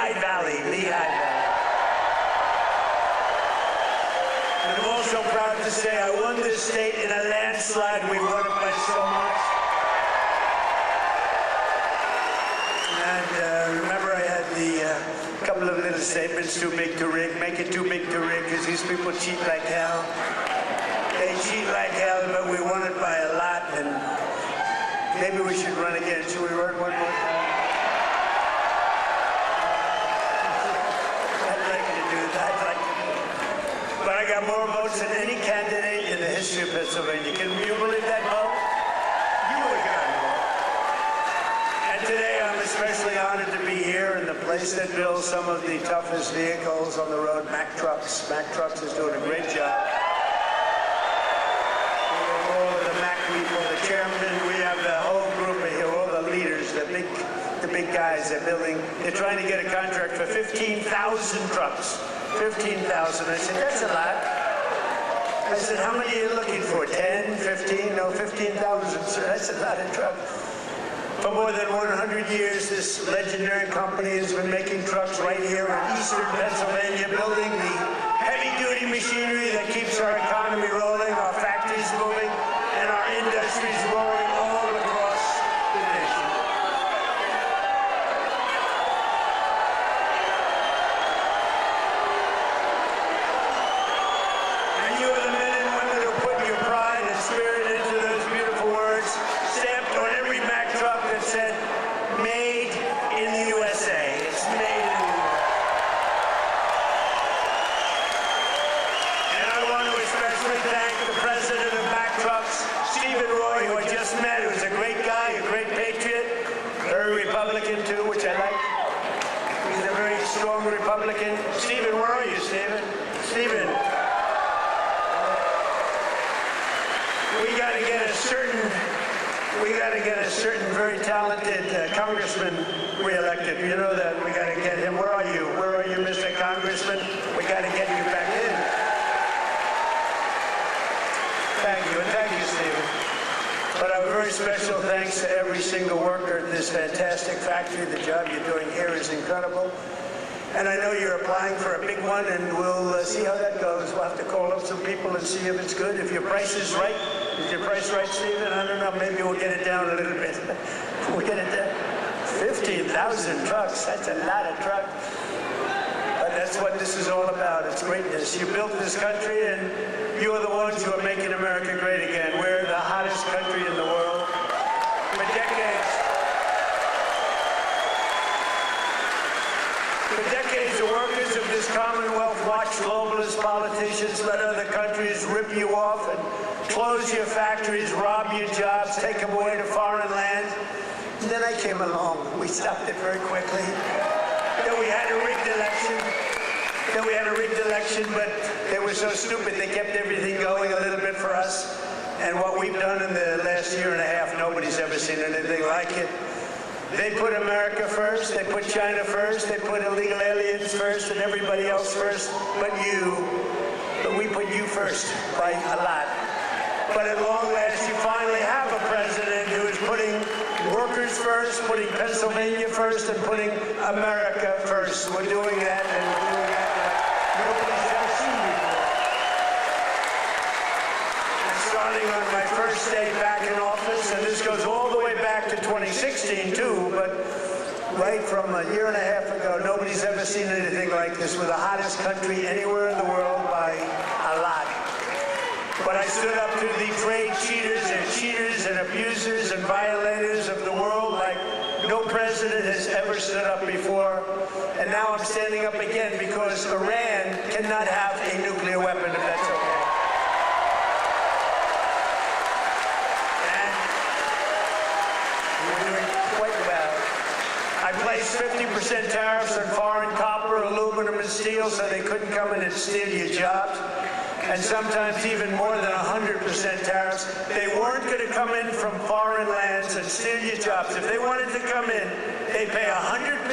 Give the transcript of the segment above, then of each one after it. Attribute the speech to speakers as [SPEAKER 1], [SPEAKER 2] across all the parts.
[SPEAKER 1] Lehigh Valley. And I'm also proud to say I won this state in a landslide. We won it by so much. And remember, I had the couple of little statements, too big to rig, make it too big to rig, because these people cheat like hell. They cheat like hell, but we won it by a lot, and maybe we should run again. Should we run one more time? I'd like to do that. But I got more votes than any candidate in the history of Pennsylvania. Can you believe that vote? You would have gotten more. And today I'm especially honored to be here in the place that builds some of the toughest vehicles on the road, Mack Trucks. Mack Trucks is doing a great job. The chairman, we have the whole group of here, all the leaders, the big guys. They're trying to get a contract for 15,000 trucks. 15,000. I said, that's a lot. I said, how many are you looking for? 10, 15? No, 15,000. So that's a lot of trucks. For more than 100 years, this legendary company has been making trucks right here in eastern Pennsylvania, building the heavy-duty machinery that keeps our economy rolling, our factories moving, and our industries roaring all across the nation. And you are the men and women who put your pride and spirit into those beautiful words, stamped on every Mack truck that said, made in the USA. It's made in the USA. And I want to especially thank the president of Mack Trucks, Stephen Roy, who I just met, who's a great guy, a great patriot, very Republican too, which I like. He's a very strong Republican. Stephen, where are you, Stephen? Stephen. We got to get a certain very talented congressman reelected. You know that. We got to get him. Where are you? Where are you, Mr. Congressman? We got to get you back in. Thank you, and thank you, Stephen. But a very special thanks to every single worker at this fantastic factory. The job you're doing here is incredible. And I know you're applying for a big one, and we'll see how that goes. We'll have to call up some people and see if it's good. If your price is right. Is your price right, Stephen? I don't know. Maybe we'll get it down a little bit. We'll get it down. 15,000 trucks. That's a lot of trucks. But that's what this is all about. It's greatness. You built this country, and you are the ones who are making America great again. We're the hottest country in the world. For decades, the workers of this Commonwealth watched globalist politicians let other countries rip you off and close your factories, rob your jobs, take them away to foreign lands. And then I came along. We stopped it very quickly. Then we had a rigged election. But they were so stupid they kept everything going a little bit for us. And what we've done in the last year and a half, nobody's ever seen anything like it. They put America first, they put China first, they put illegal aliens first, and everybody else first, but we put you first by a lot. But at long last, you finally have a president who is putting workers first, putting Pennsylvania first, and putting America first. We're doing that, and we're doing that like nobody's ever seen before. And starting on my first day back in office, and this goes all the way back to 2016 too, but right from a year and a half ago, nobody's ever seen anything like this. We're the hottest country anywhere in the world by a lot. But I stood up to the trade cheaters and abusers and violators of the world like no president has ever stood up before. And now I'm standing up again because Iran cannot have a nuclear weapon, if that's okay. And we're doing quite well. I placed 50% tariffs on foreign copper, aluminum, and steel so they couldn't come in and steal your jobs. And sometimes even more than 100% tariffs. They weren't going to come in from foreign lands and steal your jobs. If they wanted to come in, they pay 100%,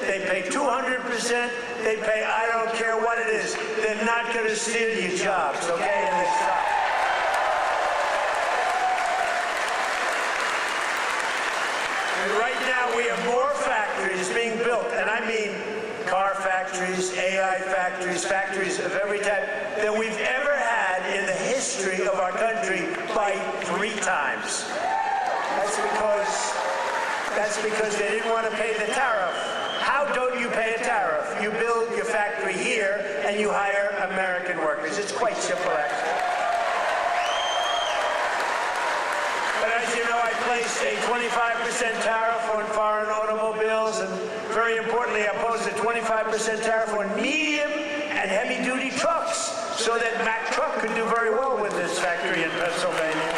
[SPEAKER 1] they pay 200%, they pay I don't care what it is. They're not going to steal your jobs, okay? And they stop. And right now we have more factories being built, and I mean car factories, AI factories, factories of every type that we've ever had in the history of our country by 3 times. That's because they didn't want to pay the tariff. How don't you pay a tariff? You build your factory here and you hire American workers. It's quite simple, actually. But as you know, I placed a 25% tariff on foreign automobiles, and very importantly, I posed a 25% tariff on medium and heavy-duty trucks so that Mack Truck could do very well with this factory in Pennsylvania.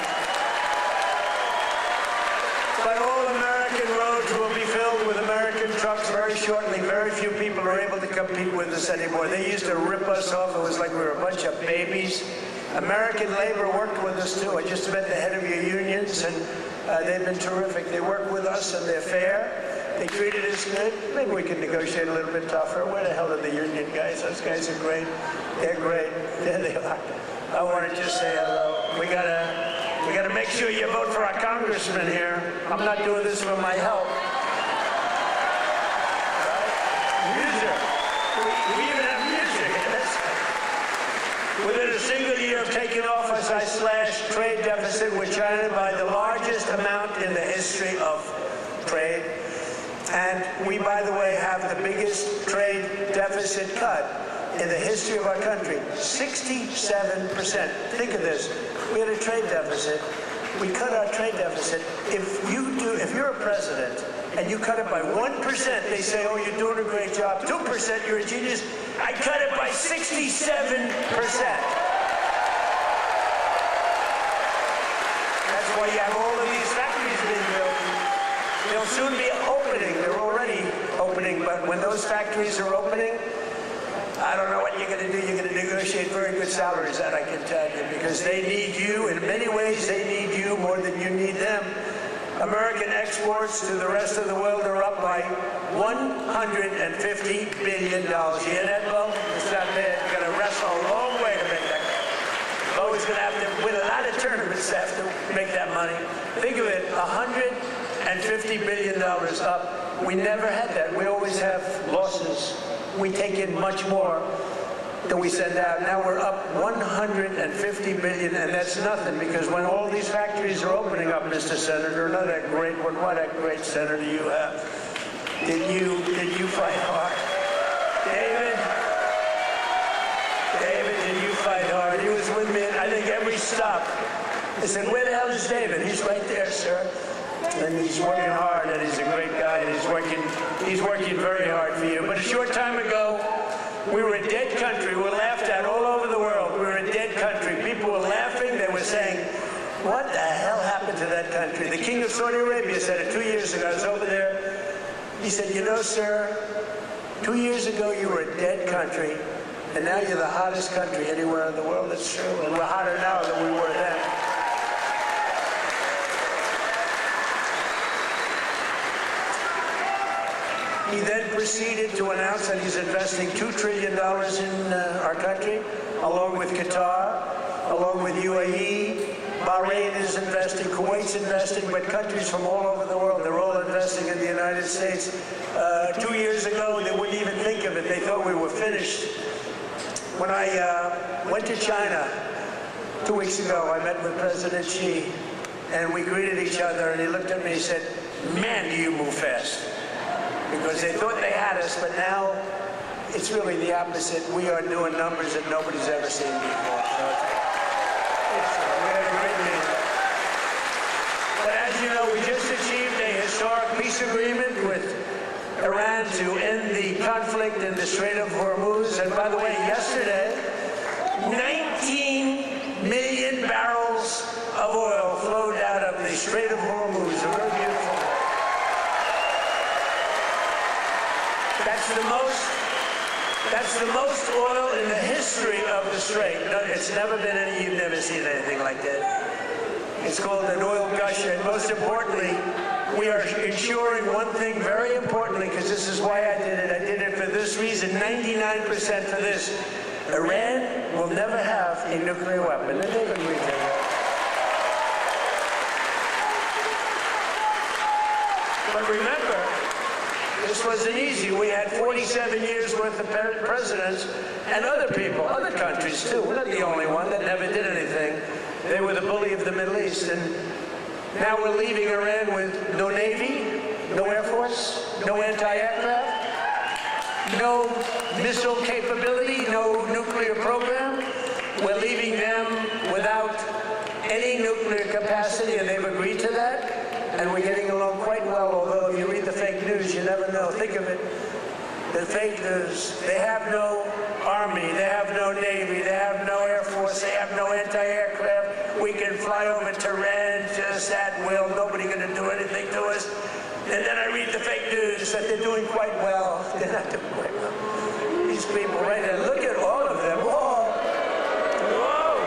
[SPEAKER 1] But all American roads will be filled with American trucks very shortly. Very few people are able to compete with us anymore. They used to rip us off. It was like we were a bunch of babies. American labor worked with us, too. I just met the head of your unions, and they've been terrific. They work with us, and they're fair. They treated us good. Maybe we can negotiate a little bit tougher. Where the hell are the union guys? Those guys are great. They're great. There they are. I want to just say hello. We gotta make sure you vote for our congressman here. I'm not doing this for my help. Music. We even have music. Within a single year of taking office, I slashed trade deficit with China by the largest amount in the history of trade. And we, by the way, have the biggest trade deficit cut in the history of our country, 67%. Think of this. We had a trade deficit. We cut our trade deficit. If you're a president and you cut it by 1%, they say, oh, you're doing a great job. 2%, you're a genius. I cut it by 67%. That's why you have all of these factories being built. They'll soon be opening. They're already opening, but when those factories are opening, I don't know what you're going to do. You're going to negotiate very good salaries, that I can tell you, because they need you. In many ways, they need you more than you need them. American exports to the rest of the world are up by $150 billion. You hear that, Bo? It's not bad. You're going to wrestle a long way to make that. Bo is going to have to win a lot of tournaments to have to make that money. Think of it, $150 billion up. We never had that. We always have losses. We take in much more than we send out. Now we're up $150 billion, and that's nothing, because when all these factories are opening up, Mr. Senator, what a great senator you have. Did you fight hard? David, did you fight hard? He was with me at, I think, every stop. I said, where the hell is David? He's right there, sir. And he's working hard, and he's a great guy, and he's working very hard for you. But a short time ago, we were a dead country. We were laughed at all over the world. We were a dead country. People were laughing. They were saying, what the hell happened to that country? The King of Saudi Arabia said it 2 years ago. I was over there. He said, you know, sir, 2 years ago you were a dead country, and now you're the hottest country anywhere in the world. That's true. And we're hotter now than we were then. He then proceeded to announce that he's investing $2 trillion in our country, along with Qatar, along with UAE. Bahrain is investing, Kuwait's investing, but countries from all over the world, they're all investing in the United States. 2 years ago, they wouldn't even think of it. They thought we were finished. When I went to China 2 weeks ago, I met with President Xi, and we greeted each other, and he looked at me and he said, man, do you move fast. Because they thought they had us, but now it's really the opposite. We are doing numbers that nobody's ever seen before. So we had a great meeting. But as you know, we just achieved a historic peace agreement with Iran to end the conflict in the Strait of Hormuz. And by the way, yesterday, 19 million barrels of oil flowed out of the Strait of Hormuz. A very beautiful. That's the most oil in the history of the Strait. No, it's never been any, you've never seen anything like that. It's called an oil gusher. And most importantly, we are ensuring one thing very importantly, because this is why I did it. I did it for this reason, 99% for this. Iran will never have a nuclear weapon. And they've agreed to that. But remember, This wasn't easy. We had 47 years worth of presidents and other people, other countries too. We're not the only one that never did anything. They were the bully of the Middle East. And now we're leaving Iran with no Navy, no Air Force, no anti-aircraft, no missile capability, no nuclear program. We're leaving them without any nuclear capacity, and they've agreed to that. And we're getting along quite well, although if you read the fake news, you never know. Think of it. The fake news, they have no army, they have no navy, they have no air force, they have no anti-aircraft. We can fly over Tehran just at will. Nobody going to do anything to us. And then I read the fake news that they're doing quite well. They're not doing quite well. These people right there, look at all of them. Whoa. Whoa.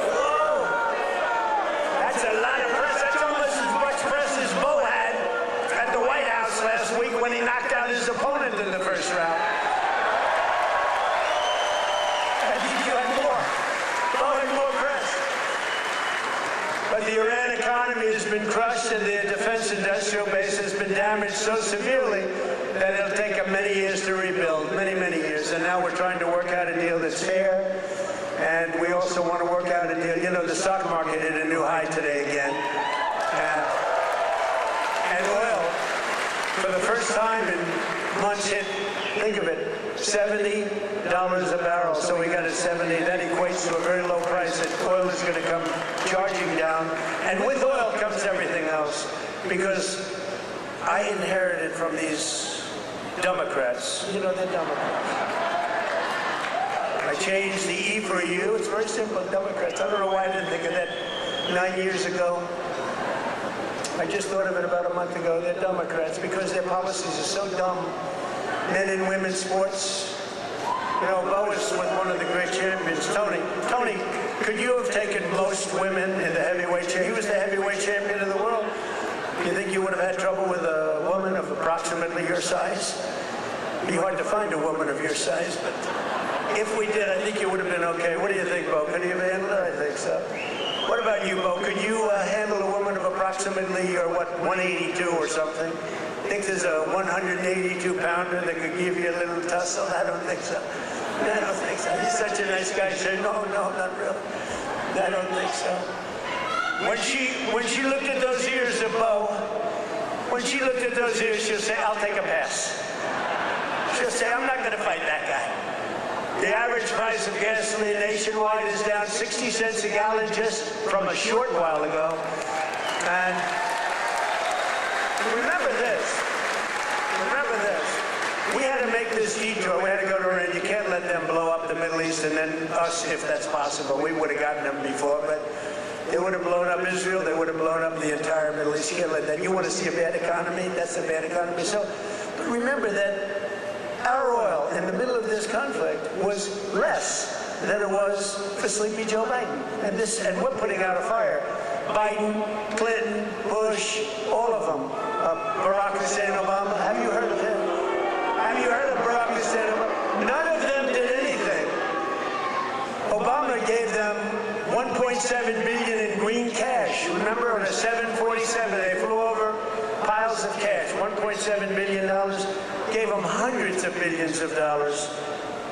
[SPEAKER 1] Whoa. That's a lot of press. That's almost as much press as Bo had at the White House last week when he knocked out his opponent in the first round. I think you had more. Bo had more press. But the Iran economy has been crushed and their defense industrial base has been damaged so severely that it'll take them many years to rebuild, many, many years. And now we're trying to work out a deal that's fair. And we also want to work out a deal. You know, the stock market hit a new high today again. And oil, for the first time in months, hit, think of it, $70 a barrel. So we got at 70. That equates to a very low price that oil is going to come charging down. And with oil comes everything else. Because I inherited from these Democrats. You know, they're Democrats. I changed the E for a U. It's very simple, Democrats. I don't know why I didn't think of that 9 years ago. I just thought of it about a month ago. They're Democrats because their policies are so dumb. Men and women's sports. You know, Bo was with one of the great champions, Tony. Tony, could you have taken most women in the heavyweight championship? He was the heavyweight champion of the world. Do you think you would have had trouble with a woman of approximately your size? It'd be hard to find a woman of your size, but if we did, I think you would have been okay. What do you think, Bo? Could you have handled it? I think so. What about you, Bo? Could you handle a woman of approximately, or what, 182 or something? Think there's a 182-pounder that could give you a little tussle? I don't think so. I don't think so. He's such a nice guy. Say, no, not really. I don't think so. When she looked at those ears of Bo, when she looked at those ears, she'll say, I'll take a pass. She'll say, I'm not going to fight that guy. The average price of gasoline nationwide is down 60 cents a gallon just from a short while ago. And remember this. We had to make this detour. We had to go to Iran. You can't let them blow up the Middle East and then us, if that's possible. We would have gotten them before, but they would have blown up Israel. They would have blown up the entire Middle East. You can't let that. You want to see a bad economy? That's a bad economy. So, but remember that our oil in the middle of this conflict was less than it was for Sleepy Joe Biden. And we're putting out a fire. Biden, Clinton, Bush, all of them. Barack Hussein Obama. Have you heard of him? Have you heard of Barack Hussein Obama? None of them did anything. Obama gave them $1.7 billion in green cash. Remember, on a 747, they flew over piles of cash. $1.7 billion. Gave them hundreds of billions of dollars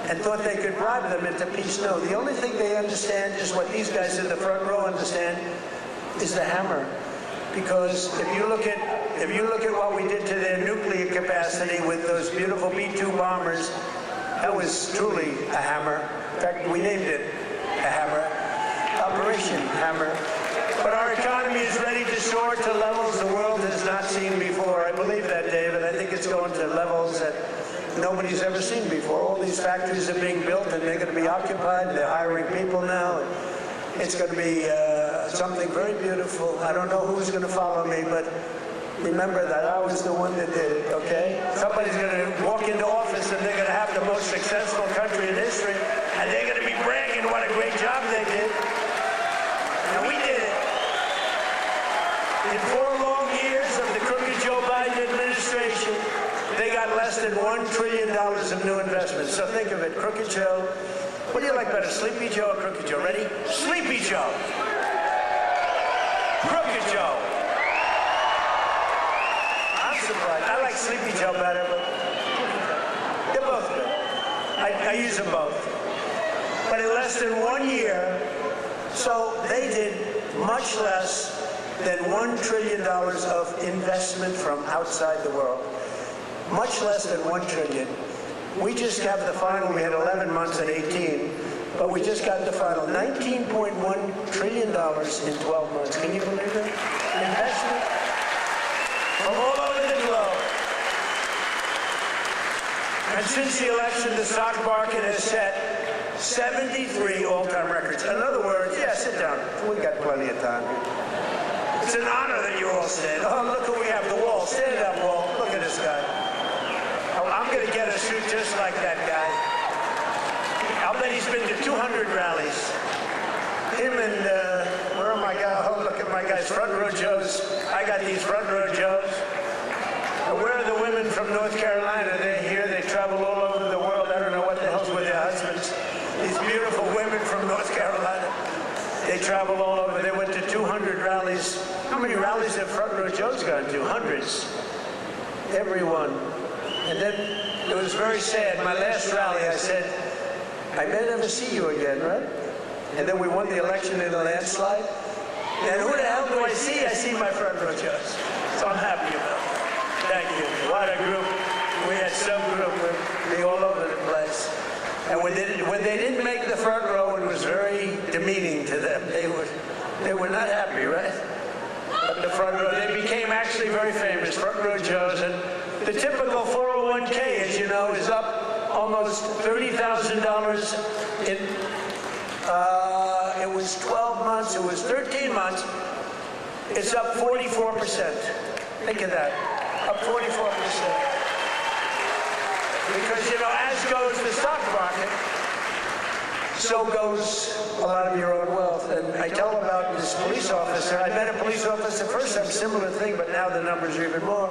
[SPEAKER 1] and thought they could bribe them into peace. No, the only thing they understand is what these guys in the front row understand is the hammer. Because if you look at what we did to their nuclear capacity with those beautiful B-2 bombers, that was truly a hammer. In fact, we named it a hammer, Operation Hammer. But our economy is ready to soar to levels the world has not seen before. I believe that, David. I think it's going to levels that nobody's ever seen before. All these factories are being built and they're going to be occupied. They're hiring people now. It's going to be something very beautiful. I don't know who's going to follow me, but remember that I was the one that did it, okay? Somebody's going to walk into office and they're going to have the most successful country in history, and they're going to be bragging what a great job they did. And we did it. In 4 long years of the crooked Joe Biden administration, they got less than $1 trillion of new investments. So think of it, Crooked Joe. What do you like better, Sleepy Joe or Crooked Joe? Ready? Sleepy Joe. Crooked Joe. I'm surprised. Sleepy Joe better, but they're both good. I use them both. But in less than 1 year, so they did much less than $1 trillion of investment from outside the world. Much less than $1 trillion. We just got the final. We had 11 months and 18, but we just got the final. $19.1 trillion in 12 months. Can you believe it? Investment from all over the globe. And since the election, the stock market has set 73 all-time records. In other words, yeah, sit down. We got plenty of time. It's an honor that you all stand. Oh, look who we have, the Wall. Stand up, Wall. Look at this guy. I'm going to get a suit just like that guy. I'll bet he's been to 200 rallies. Him and, where are my guys? Oh, look at my guys, front row Joes. I got these front row Joes. And where are the women from North Carolina? They're here. They travel all over the world. I don't know what the hell's with their husbands. These beautiful women from North Carolina. They travel all over. They went to 200 rallies. How many rallies have front row Joe's gone to? Hundreds. Everyone. And then it was very sad. My last rally, I said, I may never see you again, right? And then we won the election in a landslide. And who the hell do I see? I see my front row Joe's. So I'm happy about it. Thank you. What a group. We had some group with me all over the place. And when they didn't make the front row, it was very demeaning to them. They were not happy, right? But the front row, they became actually very famous, front row Joes. And the typical 401k, as you know, is up almost $30,000 in, it was 12 months, it was 13 months. It's up 44%. Think of that, up 44%. Because, you know, as goes the stock market, so goes a lot of your own wealth. And I tell about this police officer. I met a police officer first time, similar thing, but now the numbers are even more.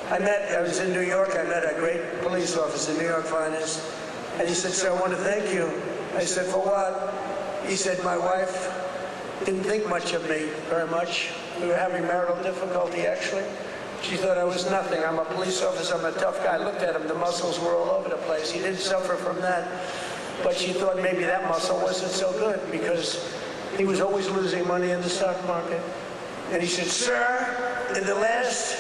[SPEAKER 1] I was in New York. I met a great police officer, New York finest. And he said, sir, I want to thank you. I said, for what? He said, my wife didn't think much of me very much. We were having marital difficulty, actually. She thought I was nothing. I'm a police officer. I'm a tough guy. I looked at him. The muscles were all over the place. He didn't suffer from that. But she thought maybe that muscle wasn't so good because he was always losing money in the stock market. And he said, sir, in the last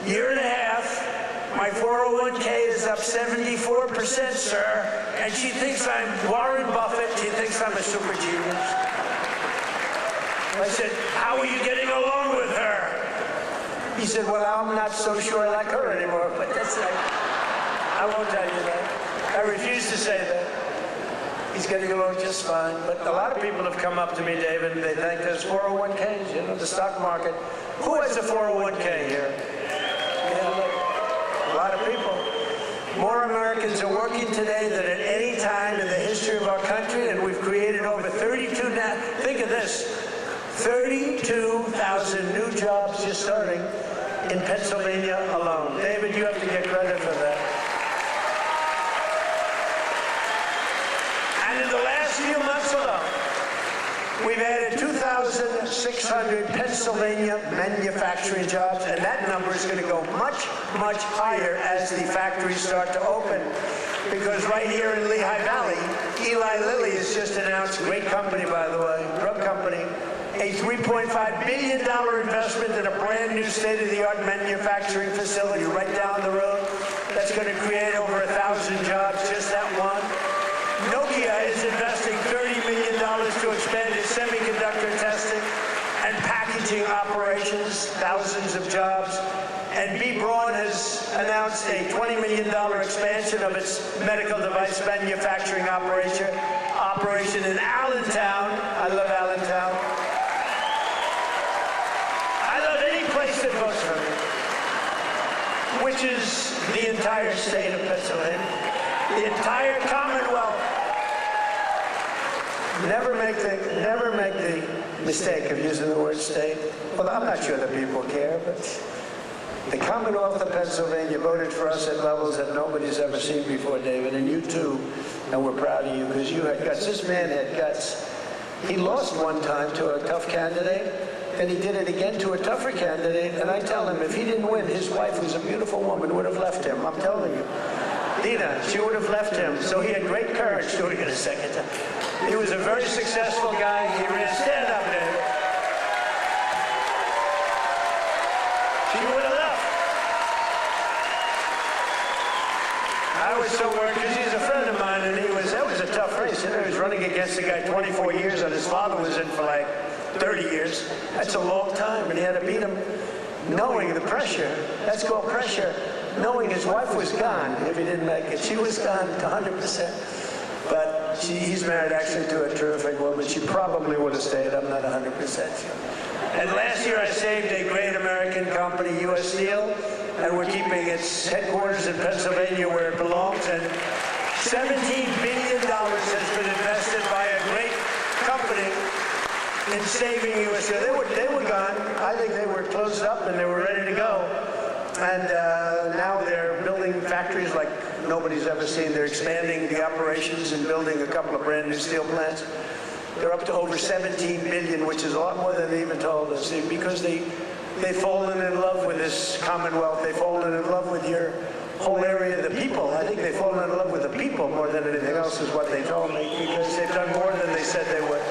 [SPEAKER 1] year and a half, my 401k is up 74%, sir. And she thinks I'm Warren Buffett. She thinks I'm a super genius. I said, how are you getting along with her? He said, well, I'm not so sure I like her anymore, but that's like, I won't tell you that. I refuse to say that. He's getting along just fine. But a lot of people have come up to me, David, and they thank us 401ks, you know, the stock market. Who has a 401k here? Yeah, look, a lot of people. More Americans are working today than at any time in the history of our country, and we've created over 32, now, think of this, 32,000 new jobs just starting in Pennsylvania alone. David, you have to get credit for that. And in the last few months alone, we've added 2,600 Pennsylvania manufacturing jobs, and that number is going to go much, much higher as the factories start to open. Because right here in Lehigh Valley, Eli Lilly has just announced, great company, by the way, drug company, a $3.5 billion investment in a brand new state-of-the-art manufacturing facility right down the road. That's going to create over 1,000 jobs, just that one. Nokia is investing $30 million to expand its semiconductor testing and packaging operations, thousands of jobs. And B. Braun has announced a $20 million expansion of its medical device manufacturing operation in Allentown. I love Allentown. That votes for me, which is the entire state of Pennsylvania, the entire Commonwealth. Never make the mistake of using the word state. Well, I'm not sure that people care, but the Commonwealth of Pennsylvania voted for us at levels that nobody's ever seen before, David, and you too, and we're proud of you because you had guts. This man had guts. He lost one time to a tough candidate, then he did it again to a tougher candidate, and I tell him if he didn't win, his wife, who's a beautiful woman, would have left him. I'm telling you. Dina, she would have left him. So he had great courage doing it a second time. He was a very successful guy. He ran, stand up, Dave. She would have left. I was so worried because he's a friend of mine, and that was a tough race. You know, he was running against a guy 24 years, and his father was in for like 30 years. That's a long time, and he had to beat him knowing the pressure. That's called pressure. Knowing his wife was gone if he didn't make it. She was gone 100%. But he's married actually to a terrific woman. She probably would have stayed. I'm not 100% sure. And last year I saved a great American company, U.S. Steel, and we're keeping its headquarters in Pennsylvania where it belongs. And $17 billion has been invested by a great company in saving U.S. Steel. They were gone. I think they were closed up and they were ready to go. And now they're building factories like nobody's ever seen. They're expanding the operations and building a couple of brand new steel plants. They're up to over 17 billion, which is a lot more than they even told us. Because they've fallen in love with this Commonwealth. They've fallen in love with your whole area, the people. I think they've fallen in love with the people more than anything else is what they told me, because they've done more than they said they would.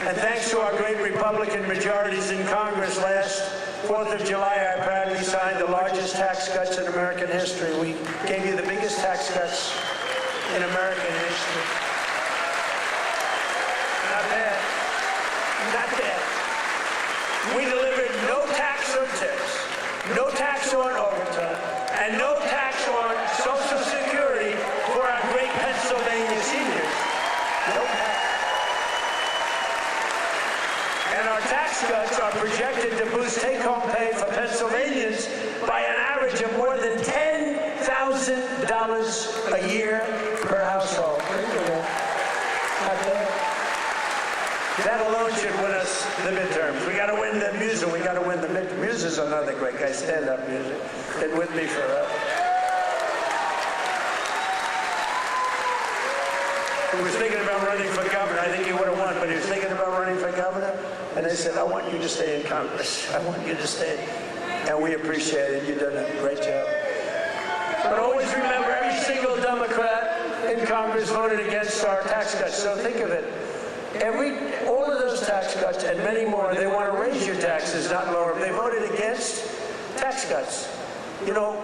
[SPEAKER 1] And thanks to our great Republican majorities in Congress last 4th of July, I proudly signed the largest tax cuts in American history. We gave you the biggest tax cuts in American history. Not bad. Not bad. We delivered no tax on tips, no tax on overtime, and no tax on Social Security for our great Pennsylvania seniors. No tax. And our tax cuts are projected to boost take-home pay for Pennsylvanians by an average of more than $10,000 a year per household. That alone should win us the midterms. We got to win the Musa. We got to win the midterms. Musa's another great guy. Stand up, Musa. Been with me forever. He was thinking about running for governor. I think he would have won, but he was thinking about running for governor. And they said, I want you to stay in Congress. I want you to stay. And we appreciate it. You've done a great job. But always remember, every single Democrat in Congress voted against our tax cuts. So think of it. All of those tax cuts and many more, they want to raise your taxes, not lower them. They voted against tax cuts. You know,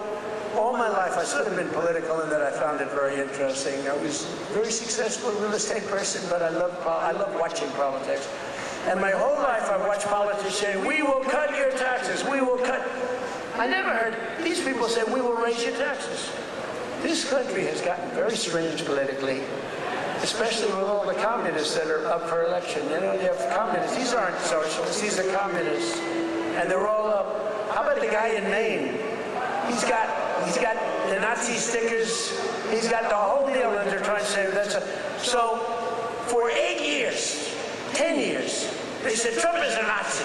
[SPEAKER 1] all my life, I sort of been political in that I found it very interesting. I was a very successful real estate person, but I love watching politics. And my whole life I've watched politicians say, we will cut your taxes, we will cut. I never heard these people say, we will raise your taxes. This country has gotten very strange politically, especially with all the communists that are up for election. You know, you have communists. These aren't socialists, these are communists. And they're all up. How about the guy in Maine? He's got the Nazi stickers. He's got the whole deal that they're trying to say. So for 8 years, 10 years, they said Trump is a Nazi.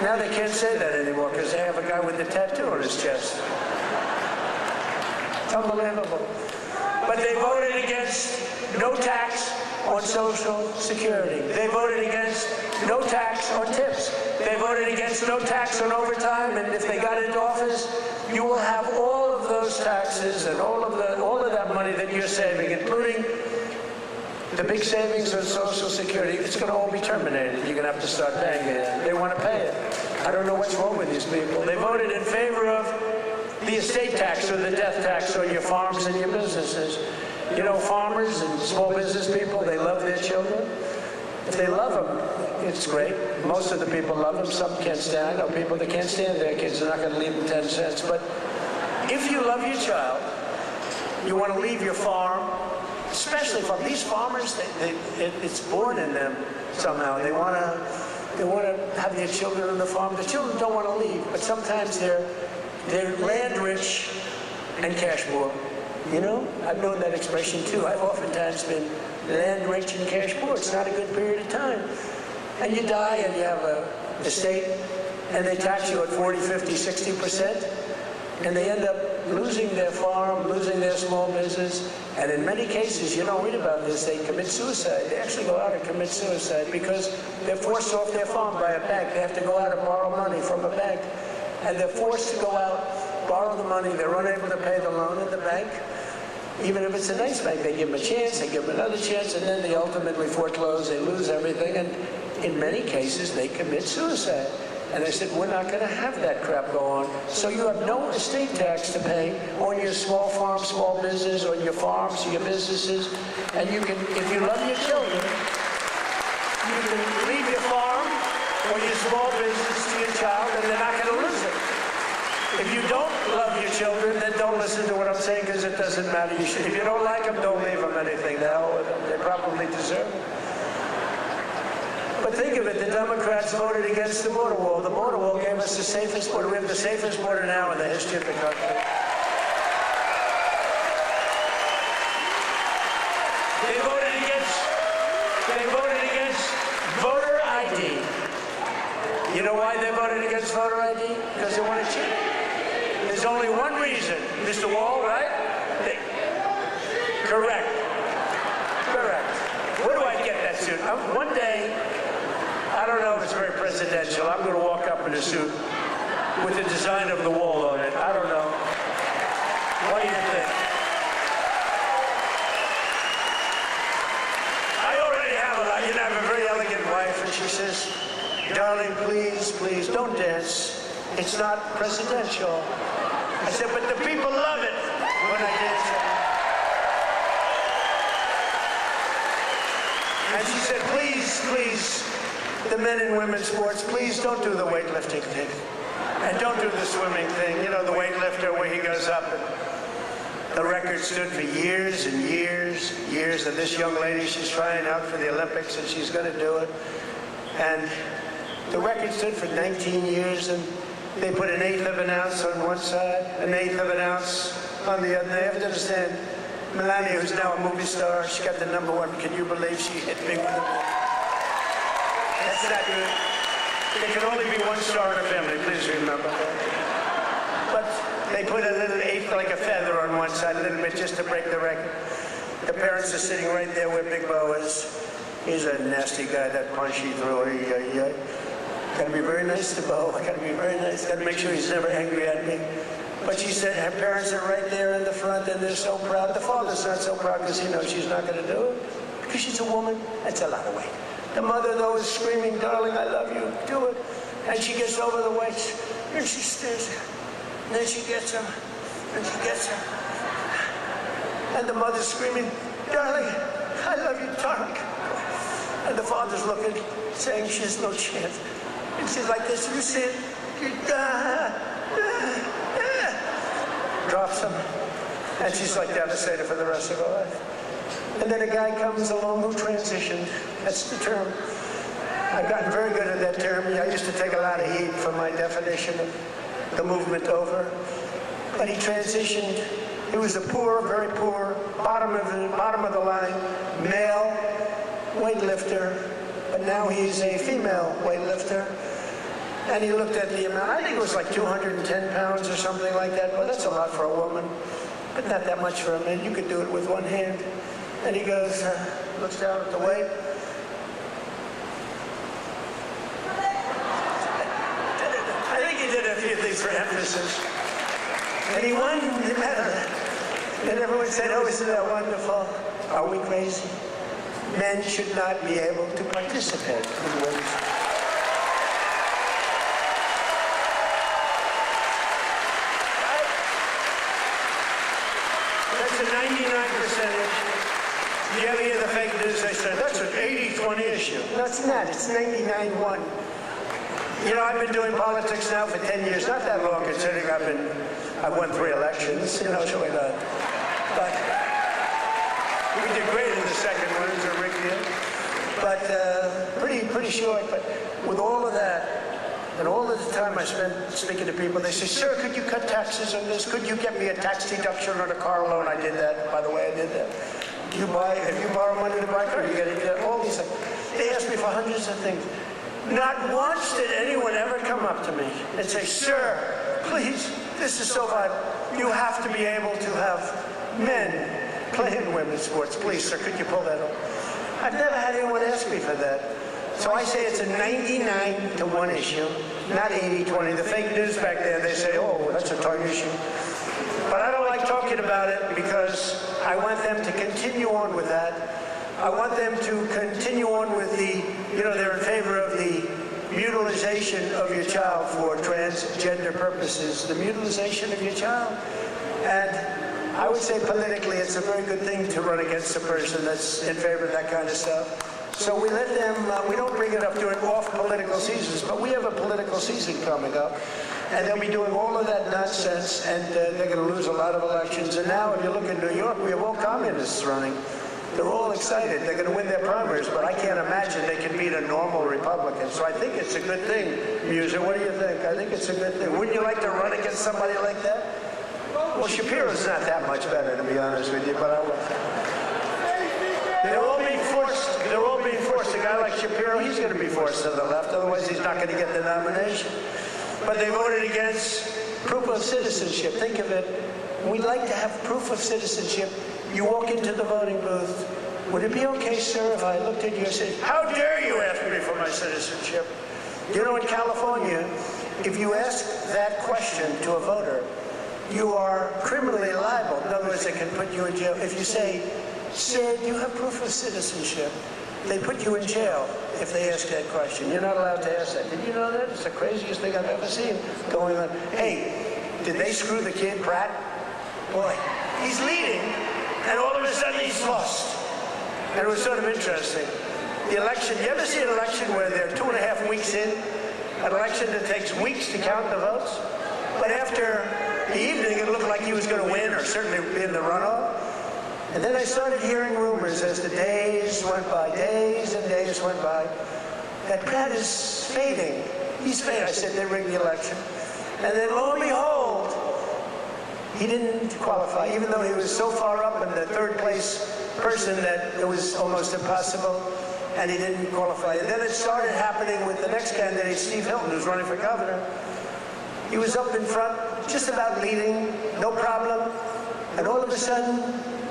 [SPEAKER 1] Now they can't say that anymore because they have a guy with a tattoo on his chest. It's unbelievable. But they voted against no tax on Social Security. They voted against no tax on tips. They voted against no tax on overtime, and if they got into office, you will have all of those taxes and all of that money that you're saving, including the big savings on Social Security. It's going to all be terminated. You're going to have to start paying it. They want to pay it. I don't know what's wrong with these people. They voted in favor of the estate tax or the death tax on your farms and your businesses. You know, farmers and small business people, they love their children. If they love them, it's great. Most of the people love them. Some can't stand. I know people that can't stand their kids are not going to leave them 10 cents. But if you love your child, you want to leave your farm, especially from these farmers, it's born in them somehow. They want to have their children on the farm. The children don't want to leave, but sometimes they're land rich and cash poor. You know, I've known that expression too. I've oftentimes been land rich and cash poor. It's not a good period of time. And you die and you have an estate and they tax you at 40, 50, 60%, and they end up losing their farm, losing their small business, And in many cases, you don't read about this, they commit suicide. They actually go out and commit suicide because they're forced off their farm by a bank. They have to go out and borrow money from a bank. And they're forced to go out, borrow the money. They're unable to pay the loan at the bank. Even if it's a nice bank, they give them a chance, they give them another chance, and then they ultimately foreclose, they lose everything, and in many cases, they commit suicide. And I said, we're not going to have that crap go on. So you have no estate tax to pay on your small farm, small business, on your farms, your businesses, and you can, if you love your children, you can leave your farm or your small business to your child, and they're not going to lose it. If you don't love your children, then don't listen to what I'm saying, because it doesn't matter. If you don't like them, don't leave them anything. The hell with them. They probably deserve it. But think of it, the Democrats voted against the border wall. The border wall gave us the safest border. We have the safest border now in the history of the country. They voted against voter ID. You know why they voted against voter ID? Because they want to cheat. There's only one reason. Mr. Wall, right? Correct. Where do I get that suit? One day, I don't know if it's very presidential. I'm going to walk up in a suit with the design of the wall on it. I don't know. What do you think? I already have I have a very elegant wife, and she says, darling, please, don't dance. It's not presidential. I said, but the people love it when I dance. And she said, please, the men and women's sports, please don't do the weightlifting thing. And don't do the swimming thing. You know, the weightlifter where he goes up. And the record stood for years and years. And this young lady, she's trying out for the Olympics, and she's going to do it. And the record stood for 19 years, and they put an 1/8 of an ounce on one side, an 1/8 of an ounce on the other. They have to understand, Melania, who's now a movie star, she got the #1. Can you believe she hit big with it? That's not good. There can only be one star in a family, please remember that. But they put a little 1/8, like a feather on one side, a little bit, just to break the record. The parents are sitting right there where Big Bo is. He's a nasty guy, that punch he threw. Gotta be very nice to Bo. Gotta be very nice. Gotta make sure he's never angry at me. But she said her parents are right there in the front, and they're so proud. The father's not so proud because he knows she's not going to do it. Because she's a woman. That's a lot of weight. The mother, though, is screaming, darling, I love you. Do it. And she gets over the weights, and she stays. And then she gets him, and she gets him. And the mother's screaming, darling, I love you, darling. And the father's looking, saying she has no chance. And she's like this, you see it? Drops him. And she's like devastated for the rest of her life. And then a guy comes along who transitioned. That's the term. I've gotten very good at that term. I used to take a lot of heat for my definition of the movement over. But he transitioned. He was a poor, very poor, bottom of the line, male weightlifter. But now he's a female weightlifter. And he looked at the amount, I think it was like 210 pounds or something like that. Well, that's a lot for a woman, but not that much for a man. You could do it with one hand. And he goes, looks down at the weight. I think he did a few things for emphasis. And he won the medal. And everyone said, oh, isn't that wonderful? Are we crazy? Men should not be able to participate in weights. That's a 99%. You ever hear the fake news? They said, that's an 80-20 issue. No, it's not. It's 99-1. You know, I've been doing politics now for 10 years. Not that long, considering I've won 3 elections. You know, so but we did great in the second one. It was a rigged deal. But pretty short. But with all of that, and all of the time I spent speaking to people, they say, sir, could you cut taxes on this? Could you get me a tax deduction on a car loan? I did that. By the way, I did that. If you borrow money to buy a car, you get it. All these things. They asked me for hundreds of things. Not once did anyone ever come up to me and say, sir, please, this is so vital. You have to be able to have men playing women's sports. Please, sir, could you pull that up? I've never had anyone ask me for that. So I say it's a 99-1 issue, not 80-20. The fake news back there, they say, oh, that's a tough issue. But I don't like talking about it because I want them to continue on with that. I want them to continue on with the, they're in favor of the mutilization of your child for transgender purposes, the mutilization of your child. And I would say politically it's a very good thing to run against a person that's in favor of that kind of stuff. So we let them, we don't bring it up during off political seasons, but we have a political season coming up. And they'll be doing all of that nonsense, and they're going to lose a lot of elections. And now if you look at New York, we have all communists running. They're all excited. They're going to win their primaries, but I can't imagine they can beat a normal Republican. So I think it's a good thing. Muser, what do you think? I think it's a good thing. Wouldn't you like to run against somebody like that? Well, Shapiro's not that much better, to be honest with you, but I would. They're all being forced. They're all being forced. A guy like Shapiro, he's going to be forced to the left. Otherwise, he's not going to get the nomination. But they voted against proof of citizenship. Think of it. We'd like to have proof of citizenship. You walk into the voting booth. Would it be okay, sir, if I looked at you and said, how dare you ask me for my citizenship? You know, in California, if you ask that question to a voter, you are criminally liable. In other words, they can put you in jail. If you say, sir, do you have proof of citizenship? They put you in jail if they ask that question. You're not allowed to ask that. Did you know that? It's the craziest thing I've ever seen going on. Hey, did they screw the kid, Pratt? Boy, he's leading, and all of a sudden he's lost. And it was sort of interesting. The election, you ever see an election where they're 2.5 weeks in? An election that takes weeks to count the votes? But after the evening, it looked like he was going to win, or certainly be in the runoff. And then I started hearing rumors as the days went by, days and days went by, that Pratt is fading. He's fading. I said, they rigged the election. And then lo and behold, he didn't qualify, even though he was so far up in the third place person that it was almost impossible, and he didn't qualify. And then it started happening with the next candidate, Steve Hilton, who's running for governor. He was up in front, just about leading, no problem. And all of a sudden,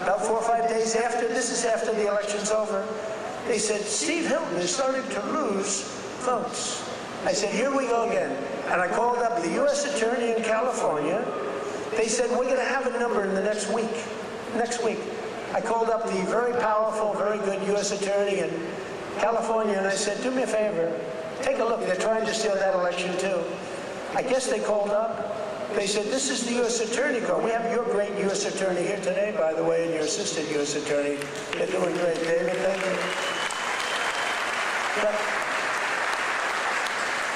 [SPEAKER 1] about 4 or 5 days after, this is after the election's over, they said, Steve Hilton is starting to lose votes. I said, here we go again. And I called up the U.S. Attorney in California. They said, we're going to have a number in the next week. Next week. I called up the very powerful, very good U.S. Attorney in California, and I said, do me a favor. Take a look. They're trying to steal that election, too. I guess they called up. They said, this is the U.S. Attorney call. We have your great U.S. Attorney here today, by the way, and your assistant U.S. Attorney. They're doing great. David, thank you.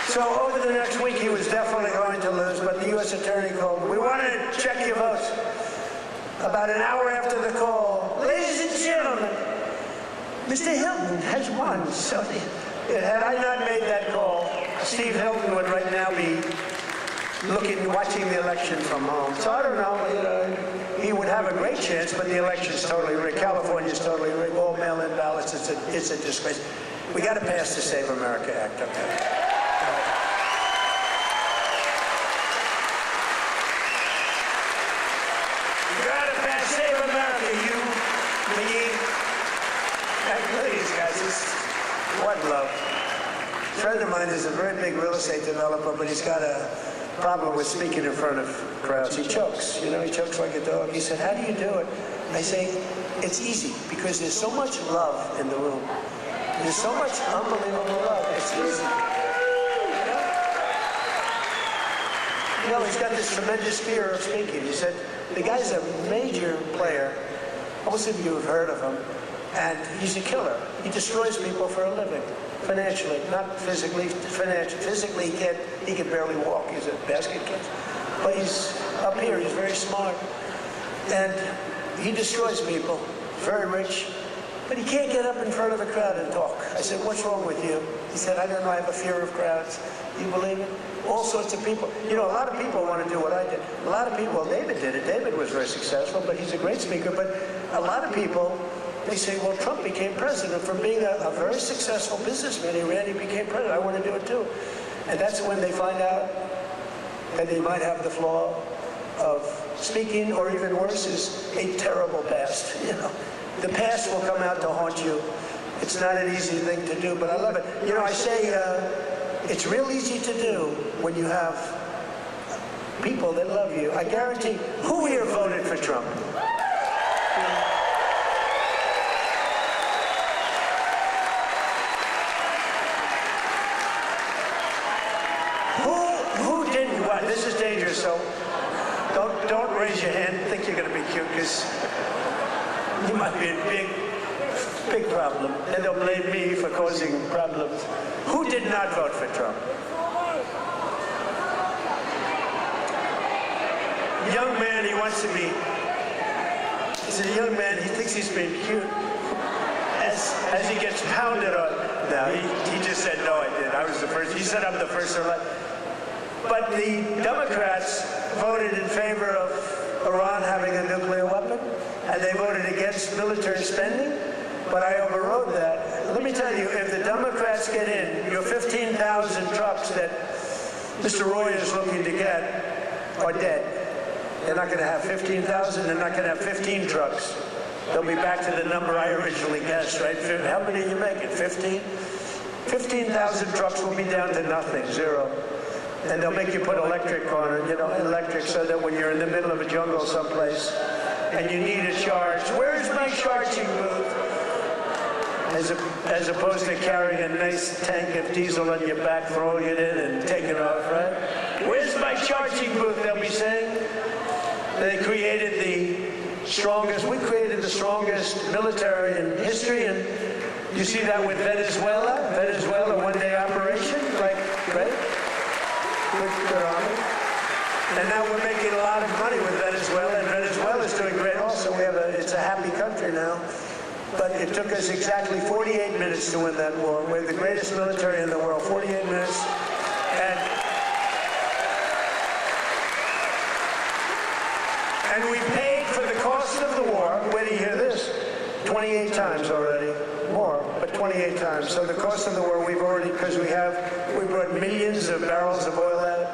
[SPEAKER 1] So over the next week, he was definitely going to lose, but the U.S. Attorney called. We want to check your votes. About an hour after the call, ladies and gentlemen, Mr. Hilton has won. So had I not made that call, Steve Hilton would right now be watching the election from home. So I don't know, he would have a great chance, but the election's totally rigged. California's totally rigged. All mail-in ballots, it's a disgrace. We got to pass the Save America Act, okay? You got to pass Save America, you, me. Please, guys, what love. A friend of mine is a very big real estate developer, but he's got a problem with speaking in front of crowds. He chokes, he chokes like a dog. He said, how do you do it? I say, it's easy, because there's so much love in the room. There's so much unbelievable love. It's easy. He's got this tremendous fear of speaking. He said, the guy's a major player. Most of you have heard of him. And he's a killer. He destroys people for a living. Financially, not physically, financially. Physically, he can barely walk. He's a basket case. But he's up here. He's very smart. And he destroys people. Very rich. But he can't get up in front of a crowd and talk. I said, what's wrong with you? He said, I don't know. I have a fear of crowds. You believe it? All sorts of people. A lot of people want to do what I did. A lot of people, David did it. David was very successful, but he's a great speaker. But a lot of people, they say, well, Trump became president from being a very successful businessman. He became president. I want to do it too. And that's when they find out that they might have the flaw of speaking, or even worse, is a terrible past. You know, the past will come out to haunt you. It's not an easy thing to do, but I love it. You know, I say it's real easy to do when you have people that love you. I guarantee, who here voted for Trump? Who didn't? What? This is dangerous, so don't raise your hand. Think you're going to be cute, because you might be a big problem, and they'll blame me for causing problems. Who did not vote for Trump? Young man, he wants to be. He's a young man. He thinks he's being cute. As he gets pounded on. No, he just said, no, I did. I was the first. He said I'm the first to elect. But the Democrats voted in favor of Iran having a nuclear weapon, and they voted against military spending. But I overrode that. Let me tell you, if the Democrats get in, your 15,000 trucks that Mr. Roy is looking to get are dead. They're not going to have 15,000. They're not going to have 15 trucks. They'll be back to the number I originally guessed, right? How many are you making? 15? 15,000 trucks will be down to nothing, zero. And they'll make you put electric on it, you know, electric, so that when you're in the middle of a jungle someplace and you need a charge, where's my charging booth? As opposed to carrying a nice tank of diesel on your back, throwing it in and taking off, right? Where's my charging booth, they'll be saying. They created the strongest, we created the strongest military in history, and you see that with Venezuela. Venezuela, one-day operation, like, right? Good army. And now we're making a lot of money with Venezuela, and Venezuela's doing great also. It's a happy country now. But it took us exactly 48 minutes to win that war. We're the greatest military in the world, 48 minutes. And we paid for the cost of the war, where do you hear this? 28 times already. More, but 28 times. So the cost of the war, we've already, because we brought millions of barrels of oil out,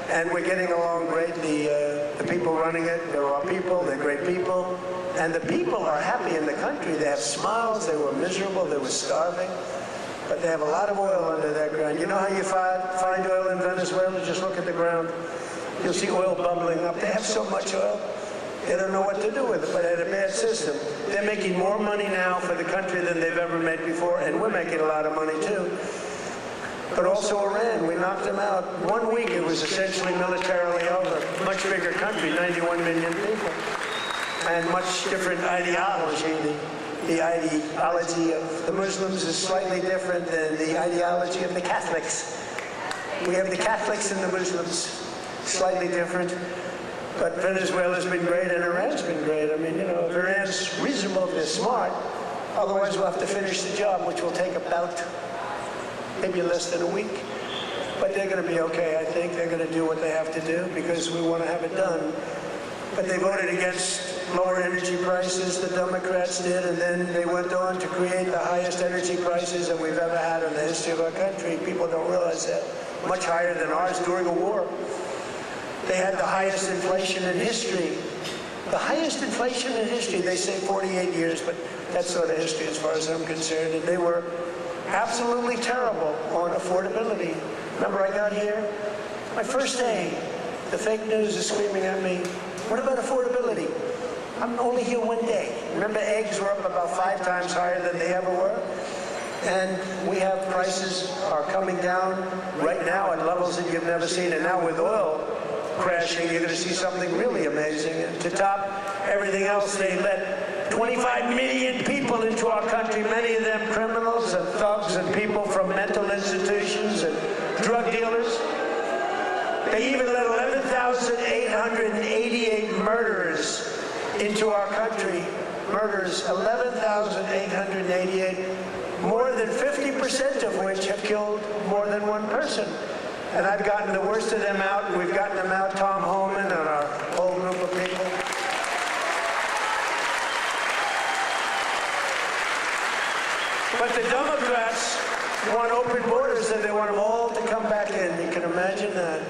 [SPEAKER 1] and we're getting along great. The people running it, they're our people, they're great people. And the people are happy in the country. They have smiles, they were miserable, they were starving. But they have a lot of oil under that ground. You know how you find oil in Venezuela? Just look at the ground. You'll see oil bubbling up. They have so much oil. They don't know what to do with it, but they had a bad system. They're making more money now for the country than they've ever made before, and we're making a lot of money too. But also Iran, we knocked them out. 1 week it was essentially militarily over. Much bigger country, 91 million people. And much different ideology. The ideology of the Muslims is slightly different than the ideology of the Catholics. We have the Catholics and the Muslims, slightly different. But Venezuela's been great, and Iran's been great. I mean, you know, if Iran's reasonable, if they're smart, otherwise we'll have to finish the job, which will take about maybe less than a week. But they're going to be okay, I think. They're going to do what they have to do because we want to have it done. But they voted against lower energy prices, the Democrats did, and then they went on to create the highest energy prices that we've ever had in the history of our country. People don't realize that. Much higher than ours during a war. They had the highest inflation in history. The highest inflation in history, they say 48 years, but that's sort of history as far as I'm concerned. And they were absolutely terrible on affordability. Remember, I got here, my first day, the fake news is screaming at me, what about affordability? I'm only here 1 day. Remember, eggs were up about 5 times higher than they ever were? And we have prices are coming down right now at levels that you've never seen. And now with oil crashing, you're going to see something really amazing. And to top everything else, they let 25 million people into our country, many of them criminals and thugs and people from mental institutions and drug dealers. They even let 11,888 murderers into our country. Murders, 11,888, more than 50% of which have killed more than one person. And I've gotten the worst of them out, and we've gotten them out, Tom Homan and our whole group of people. But the Democrats want open borders, and they want them all to come back in. You can imagine that.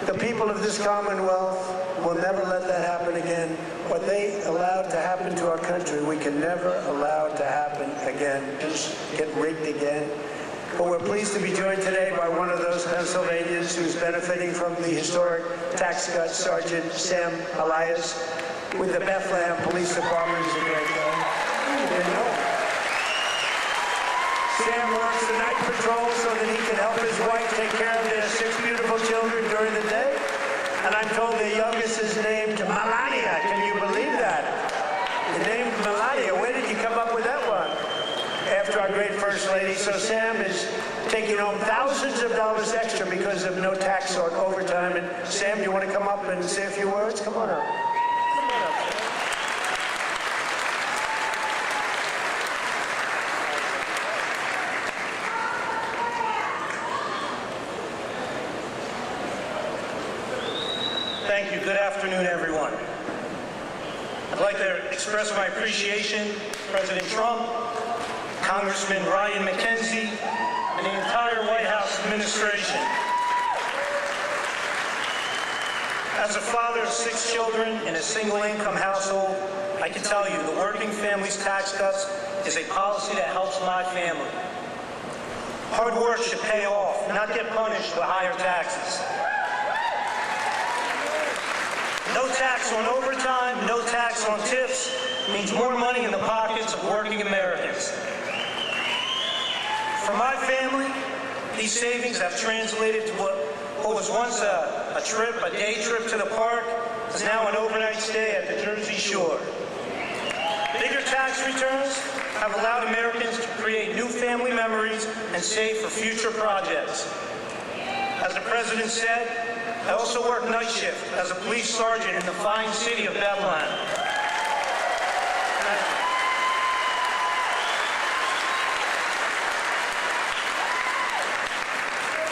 [SPEAKER 1] The people of this Commonwealth will never let that happen again. What they allowed to happen to our country, we can never allow to happen again. Just get rigged again. But we're pleased to be joined today by one of those Pennsylvanians who's benefiting from the historic tax cut, Sergeant Sam Elias, with the Bethlehem Police Department. He's a great guy. You didn't know. Sam works the night patrol so that he can help his wife take care of their 6 beautiful children during the day. And I'm told their youngest is named Melania. Can you believe that? The name Melania. Where did you come up with that one? After our great First Lady. So Sam is taking home thousands of dollars extra because of no tax on overtime. And Sam, you want to come up and say a few words? Come on up.
[SPEAKER 2] Thank you. Good afternoon, everyone. I'd like to express my appreciation to President Trump, Congressman Ryan McKenzie, and the entire White House administration. As a father of 6 children in a single-income household, I can tell you the Working Families Tax Cuts is a policy that helps my family. Hard work should pay off, not get punished with higher taxes. No tax on overtime, no tax on tips means more money in the pockets of working Americans. For my family, these savings have translated to what was once a day trip to the park, is now an overnight stay at the Jersey Shore. Bigger tax returns have allowed Americans to create new family memories and save for future projects. As the President said, I also work night shift as a police sergeant in the fine city of Bethlehem.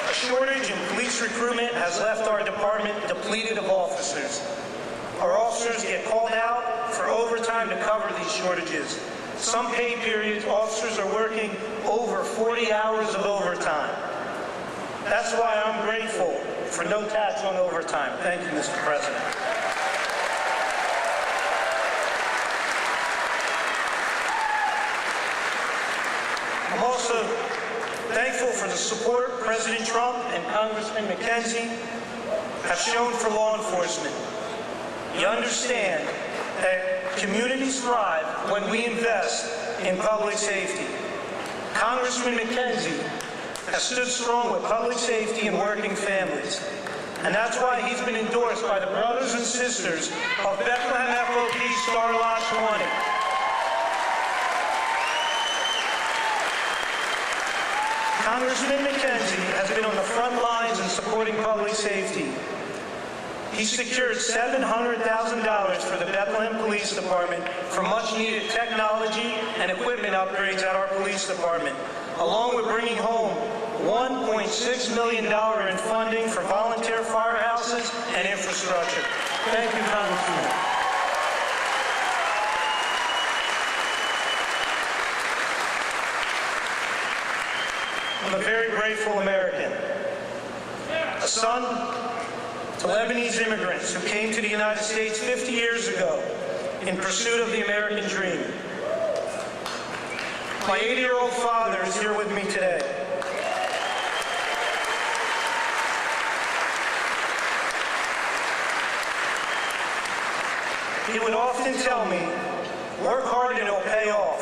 [SPEAKER 2] A shortage in police recruitment has left our department depleted of officers. Our officers get called out for overtime to cover these shortages. Some pay periods, officers are working over 40 hours of overtime. That's why I'm grateful for no tax on overtime. Thank you, Mr. President. I'm also thankful for the support President Trump and Congressman McKenzie have shown for law enforcement. You understand that communities thrive when we invest in public safety. Congressman McKenzie has stood strong with public safety and working families. And that's why he's been endorsed by the brothers and sisters of Bethlehem FOP Star Lot 20. Congressman McKenzie has been on the front lines in supporting public safety. He secured $700,000 for the Bethlehem Police Department for much-needed technology and equipment upgrades at our police department, along with bringing home $1.6 million in funding for volunteer firehouses and infrastructure. Thank you, Congressman. I'm a very grateful American, a son to Lebanese immigrants who came to the United States 50 years ago in pursuit of the American dream. My 80-year-old father is here with me today. He would often tell me, work hard and it'll pay off.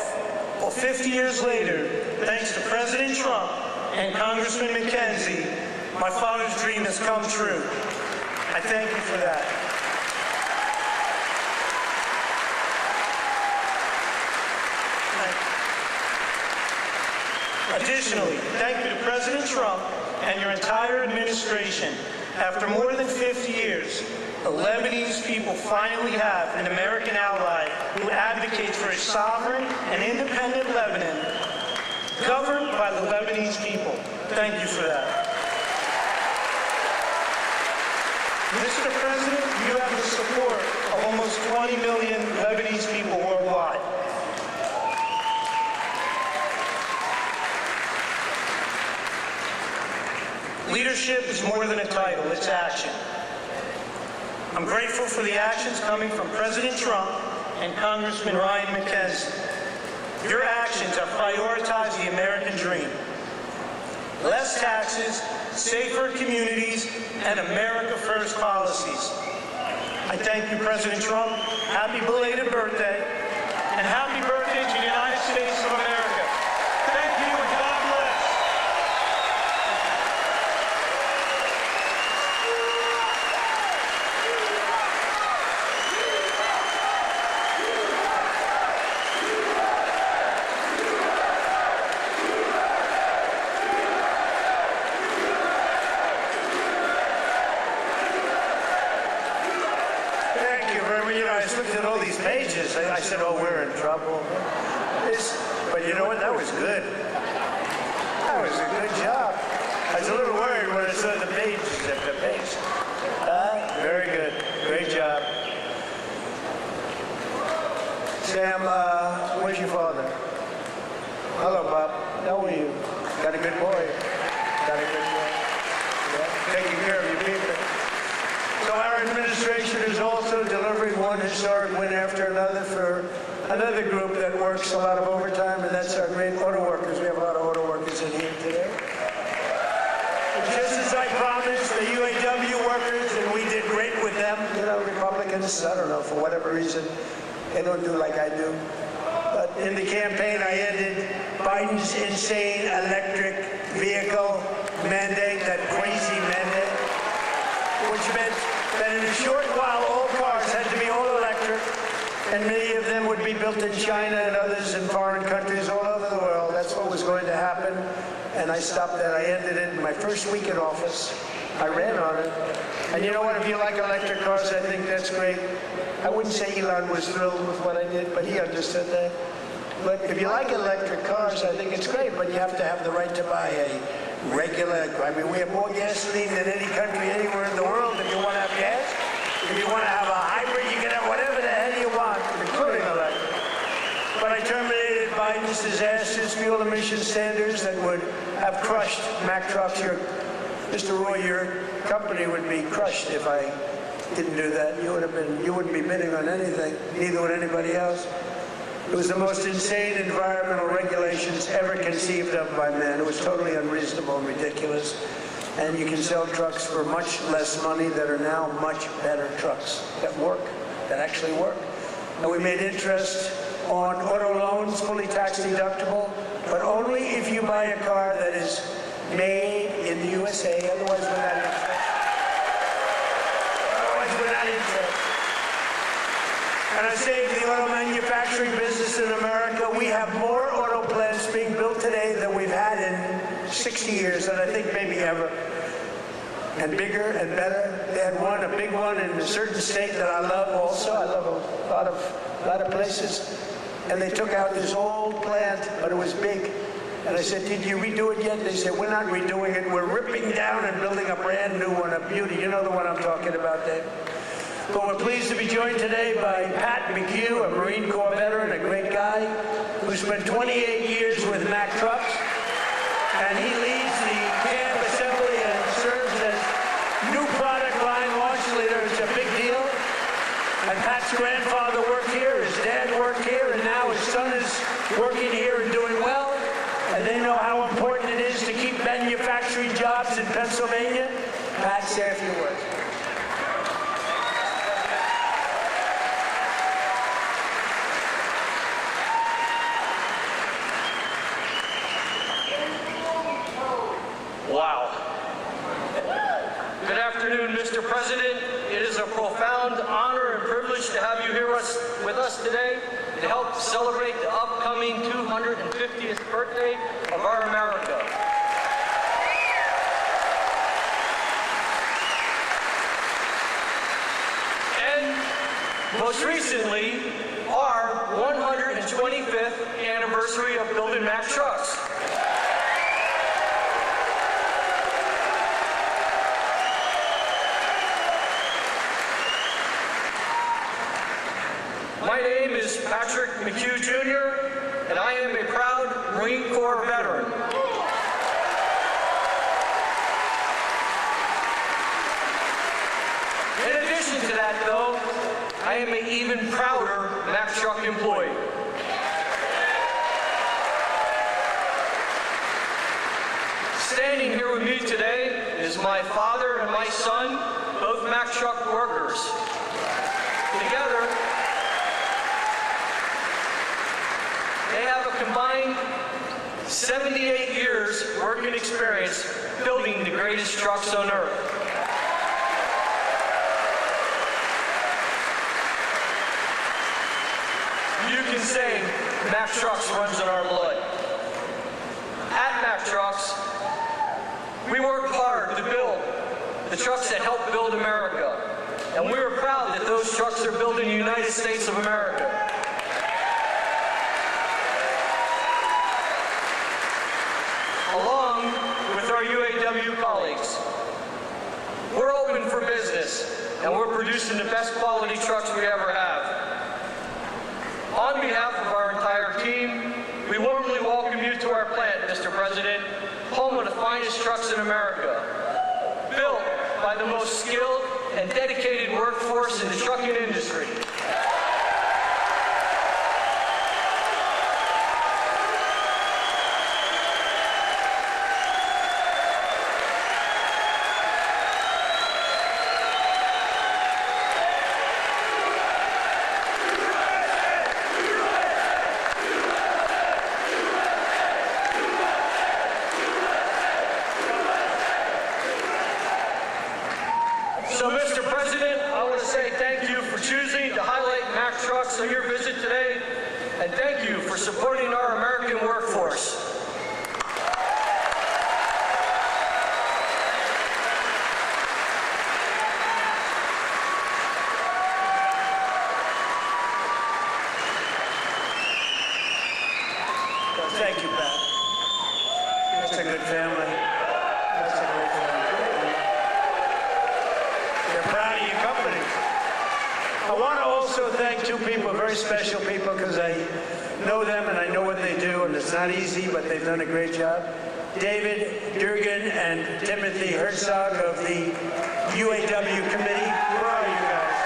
[SPEAKER 2] Well, 50 years later, thanks to President Trump and Congressman McKenzie, my father's dream has come true. I thank you for that. Additionally, thank you to President Trump and your entire administration. After more than 50 years, the Lebanese people finally have an American ally who advocates for a sovereign and independent Lebanon governed by the Lebanese people. Thank you for that. Mr. President, you have the support of almost 20 million Lebanese people worldwide. Leadership is more than a title, it's action. I'm grateful for the actions coming from President Trump and Congressman Ryan McKenzie. Your actions have prioritized the American dream. Less taxes, safer communities, and America First policies. I thank you, President Trump. Happy belated birthday, and happy birthday to the United States of America. Thank you, and God bless.
[SPEAKER 1] I looked at all these pages. I said, oh, we're in trouble. But you know what? That was good. That was a good job. I was a little worried when I saw the pages. Very good. Great job. Sam, where's your father? Hello, Bob. How are you? Got a good boy. Got a good boy. Yeah. Taking care of your people. So our administration is also delivering one historic win after another for another group that works a lot of overtime, and that's our great auto workers. We have a lot of auto workers in here today. Just as I promised, the UAW workers, and we did great with them. You know, Republicans, I don't know, for whatever reason, they don't do like I do. But in the campaign, I ended Biden's insane electric vehicle mandate, that crazy mandate, which meant that in a short while, all cars had to be all electric, and many of them would be built in China and others in foreign countries all over the world. That's what was going to happen, and I stopped that. I ended it in my first week in office. I ran on it. And you know what? If you like electric cars, I think that's great. I wouldn't say Elon was thrilled with what I did, but he understood that. But if you like electric cars, I think it's great, but you have to have the right to buy a regular, I mean, we have more gasoline than any country anywhere in the world. If you want to have gas, if you want to have a hybrid, you can have whatever the hell you want, including electric. But I terminated Biden's disastrous fuel emission standards that would have crushed Mack Trucks. Mr. Roy, your company would be crushed if I didn't do that. You wouldn't be bidding on anything, neither would anybody else. It was the most insane environmental regulations ever conceived of by man. It was totally unreasonable and ridiculous. And you can sell trucks for much less money that are now much better trucks that work, that actually work. And we made interest on auto loans, fully tax deductible, but only if you buy a car that is made in the USA. Otherwise, we're not interested. And I say to the auto manufacturing business in America, we have more auto plants being built today than we've had in 60 years, and I think maybe ever. And bigger and better. They had one, a big one in a certain state that I love also. I love a lot of places. And they took out this old plant, but it was big. And I said, did you redo it yet? They said, we're not redoing it. We're ripping down and building a brand new one, a beauty. You know the one I'm talking about, Dave. But we're pleased to be joined today by Pat McHugh, a Marine Corps veteran, a great guy, who spent 28 years with Mack Trucks, and he leads the cab assembly and serves as new product line launch leader. It's a big deal. And Pat's grandfather worked here, his dad worked here, and now his son is working here and doing well. And they know how important it is to keep manufacturing jobs in Pennsylvania. Pat, say a few words.
[SPEAKER 3] Wow. Good afternoon, Mr. President. It is a profound honor and privilege to have you here with us today to help celebrate the upcoming 250th birthday of our America. And most recently, our 125th anniversary of building Mack Trucks. My name is Patrick McHugh Jr., and I am a proud Marine Corps veteran. In addition to that, I am an even prouder Mack Truck employee. Standing here with me today is my father and my son, both Mack Truck workers. Together, they have a combined 78 years working experience building the greatest trucks on earth. You can say Mack Trucks runs in our blood. At Mack Trucks, we work hard to build the trucks that help build America. And we are proud that those trucks are built in the United States of America. Along with our UAW colleagues, we're open for business, and we're producing the best quality trucks we ever have. On behalf of our entire team, we warmly welcome you to our plant, Mr. President, home of the finest trucks in America, built by the most skilled and dedicated workforce in the trucking industry. So, Mr. President, I want to say thank you for choosing to highlight Mack Trucks on your visit today, and thank you for supporting our American workforce.
[SPEAKER 1] Thank you, Pat. That's a good family. That's a great family. They're proud of your company. I want to also thank two people, very special people, because I know them and I know what they do, and it's not easy, but they've done a great job. David Durgan and Timothy Herzog of the UAW committee. Where are you guys?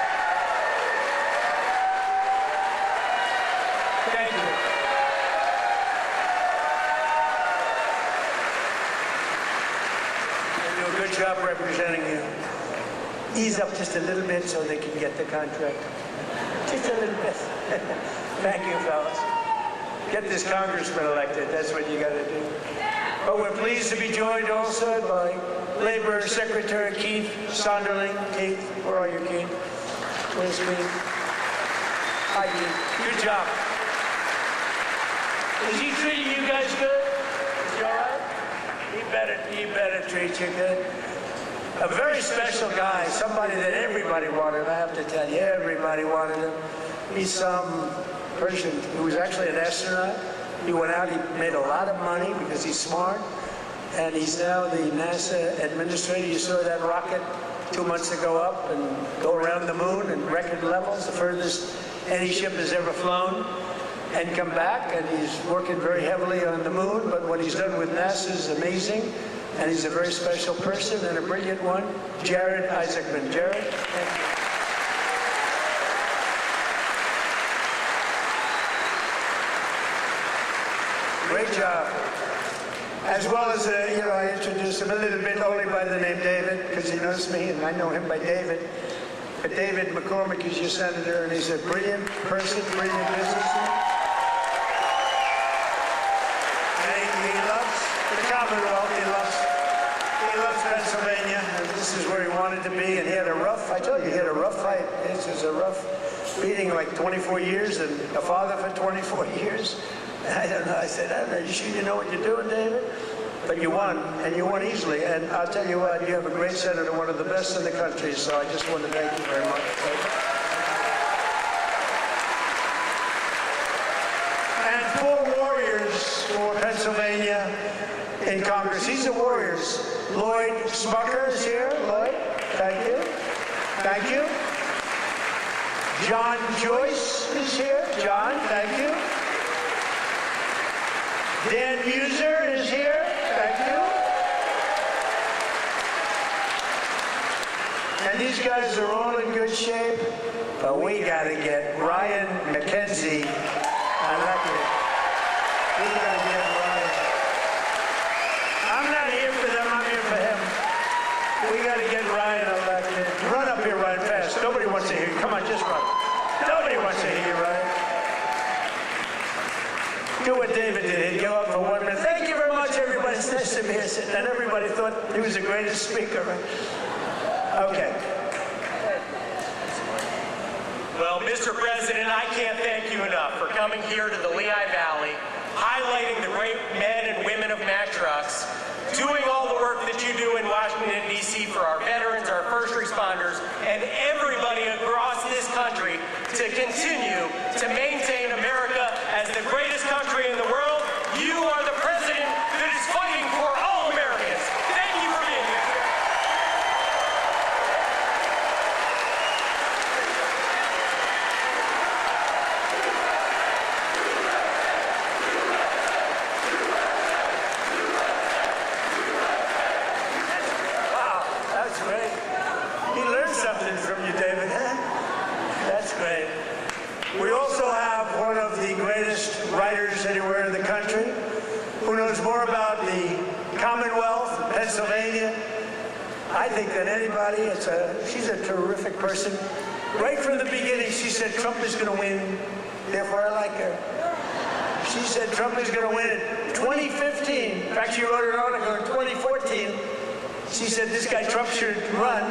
[SPEAKER 1] Thank you. They do a good job representing you. Ease up just a little bit so they can get the contract. Just a little bit. Thank you, fellas. Get this congressman elected. That's what you got to do. But we're pleased to be joined also by Labor Secretary Keith Sonderling. Keith, where are you, Keith? Where's Keith? Hi, Keith. Good job. Is he treating you guys good? Is he all right? He better treat you good. A very special guy, somebody that everybody wanted. I have to tell you, everybody wanted him. He's some person who was actually an astronaut. He went out, he made a lot of money because he's smart, and he's now the NASA administrator. You saw that rocket 2 months ago up and go around the moon in record levels, the furthest any ship has ever flown, and come back, and he's working very heavily on the moon, but what he's done with NASA is amazing. And he's a very special person and a brilliant one, Jared Isaacman. Jared, thank you. Great job. As well as, I introduced him a little bit only by the name David, because he knows me and I know him by David. But David McCormick is your senator, and he's a brilliant person, brilliant businessman. And he loves the Commonwealth. He loves Pennsylvania, and this is where he wanted to be, and he had a rough, I told you, he had a rough fight. This is a rough beating, like 24 years, and a father for 24 years. And I don't know, I said, I don't know, you sure you know what you're doing, David? But you won, and you won easily, and I'll tell you what, you have a great senator, one of the best in the country, so I just want to thank you very much. And 4 warriors for Pennsylvania in Congress. These are warriors. Lloyd Smucker is here. Lloyd, thank you. Thank you. John Joyce is here. John, thank you. Dan Muser is here. Thank you. And these guys are all in good shape. But we got to get Ryan McKenzie elected. We got to get Ryan. I'm not here for them, I'm here for him. We got to get Ryan elected. Run up here, Ryan, fast. Nobody wants to hear you. Come on, just run. Nobody wants to hear you, Ryan. Do what David did. He'd go up for 1 minute. Thank you very much, everybody. It's nice to be here sitting. And everybody thought he was the greatest speaker. Okay.
[SPEAKER 4] Well, Mr. President, I can't thank you enough for coming here to the Lehigh Valley, highlighting the great men and women of Mack Trucks, doing all the work that you do in Washington, D.C. for our veterans, our first responders, and everybody across this country to continue to maintain America as the greatest country in the world. You are the president that is fighting for all Americans. Thank you for being here.
[SPEAKER 1] That's great. He learned something from you, David. That's great. We also have one of the greatest writers anywhere in the country who knows more about the Commonwealth, Pennsylvania, I think, than anybody. She's a terrific person. Right from the beginning, she said Trump is going to win, therefore I like her. She said Trump is going to win in 2015. In fact, she wrote an article in 2014. She said this guy Trump should run.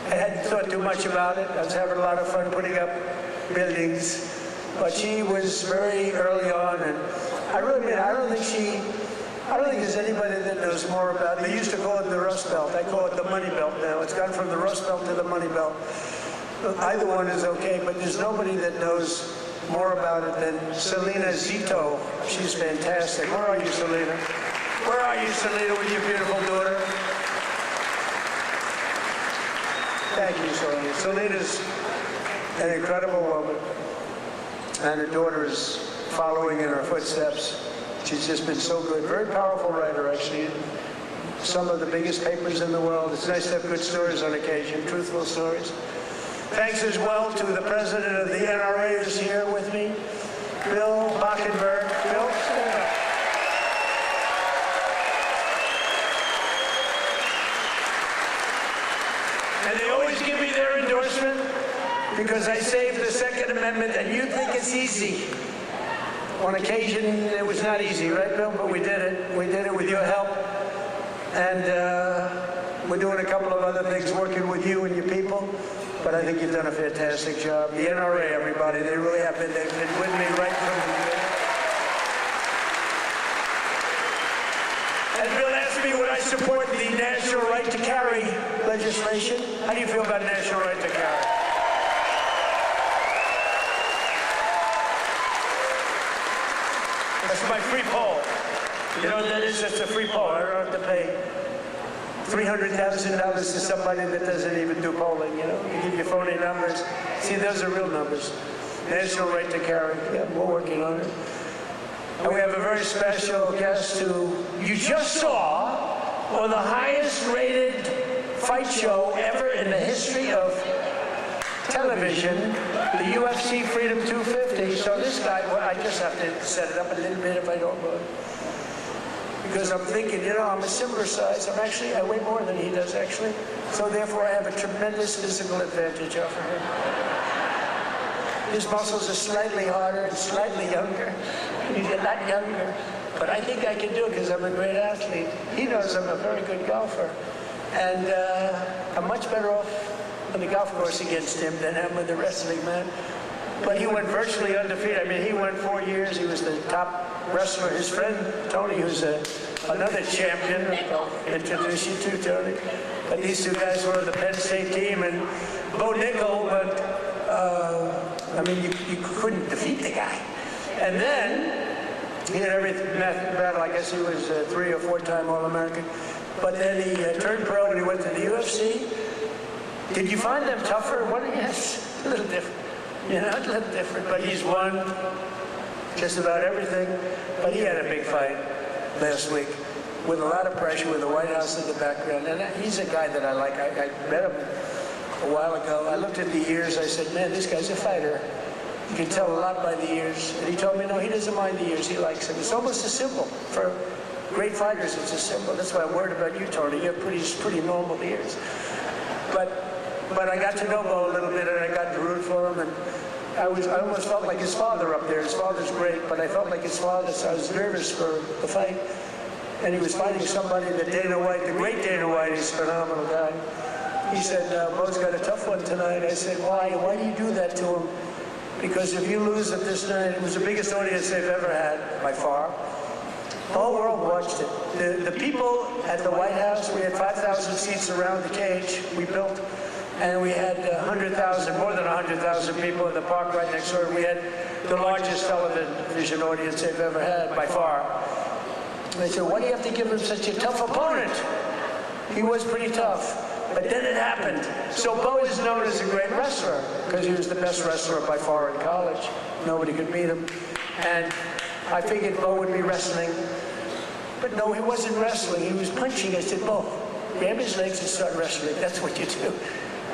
[SPEAKER 1] I hadn't thought too much about it. I was having a lot of fun putting up buildings. But she was very early on, and I really mean, I don't think there's anybody that knows more about it. They used to call it the Rust Belt. I call it the Money Belt now. It's gone from the Rust Belt to the Money Belt. Either one is okay, but there's nobody that knows more about it than Selena Zito. She's fantastic. Where are you, Selena? Where are you, Selena, with your beautiful daughter? Thank you, Selena. Selena's an incredible woman, and her daughter is following in her footsteps. She's just been so good. Very powerful writer, actually. Some of the biggest papers in the world. It's nice to have good stories on occasion, truthful stories. Thanks as well to the president of the NRA who's here with me, Bill Bockenberg. Bill, stand up. And they always give me their endorsement because I saved the Second Amendment, and you think it's easy. On occasion, it was not easy, right, Bill? But we did it. We did it with your help. And we're doing a couple of other things, working with you and your people. But I think you've done a fantastic job. The NRA, everybody, they really have been. They've been with me right from the beginning. And Bill asked me would I support the national right to carry legislation. How do you feel about national right to carry? That's my free poll. You know what that is? That's a free poll. I don't have to pay $300,000 to somebody that doesn't even do polling, you know? You give your phony numbers. See, those are real numbers. National right to carry. Yeah, we're working on it. And we have a very special guest who you just saw on the highest rated fight show ever in the history of television, the UFC Freedom 250. So this guy, well, I just have to set it up a little bit if I don't mind. Because I'm thinking, you know, I'm a similar size. I weigh more than he does, actually. So therefore, I have a tremendous physical advantage over him. His muscles are slightly harder and slightly younger. He's a lot younger. But I think I can do it because I'm a great athlete. He knows I'm a very good golfer. And I'm much better off on the golf course against him than I am with the wrestling, man. But he went virtually undefeated. I mean, he went 4 years. He was the top wrestler. His friend, Tony, who's another champion, I'll introduce you to, Tony. But these two guys were on the Penn State team, and Bo Nickel, but, I mean, you couldn't defeat the guy. And then, he had every battle. I guess he was a 3 or 4 time All-American. But then he turned pro and he went to the UFC. Did you find them tougher? What? Yes, a little different. You know, a little different. But he's won just about everything. But he had a big fight last week with a lot of pressure, with the White House in the background. And he's a guy that I like. I met him a while ago. I looked at the ears. I said, man, this guy's a fighter. You can tell a lot by the ears. And he told me, no, he doesn't mind the ears. He likes them. It's almost a symbol. For great fighters, it's a symbol. That's why I'm worried about you, Tony. You have pretty normal ears. But I got to know Bo a little bit, and I got to root for him. And I almost felt like his father up there. His father's great, but I felt like his father, so I was nervous for the fight. And he was fighting somebody that Dana White, the great Dana White, is a phenomenal guy. He said, Bo's got a tough one tonight. I said, why? Why do you do that to him? Because if you lose it this night, it was the biggest audience they've ever had, by far. The whole world watched it. The people at the White House, we had 5,000 seats around the cage we built, and we had 100,000, more than 100,000 people in the park right next door. We had the largest television audience they've ever had, by far. And they said, why do you have to give him such a tough opponent? He was pretty tough. But then it happened. So Bo is known as a great wrestler because he was the best wrestler by far in college. Nobody could beat him. And I figured Bo would be wrestling. But no, he wasn't wrestling. He was punching. I said, Bo, grab his legs and start wrestling. That's what you do.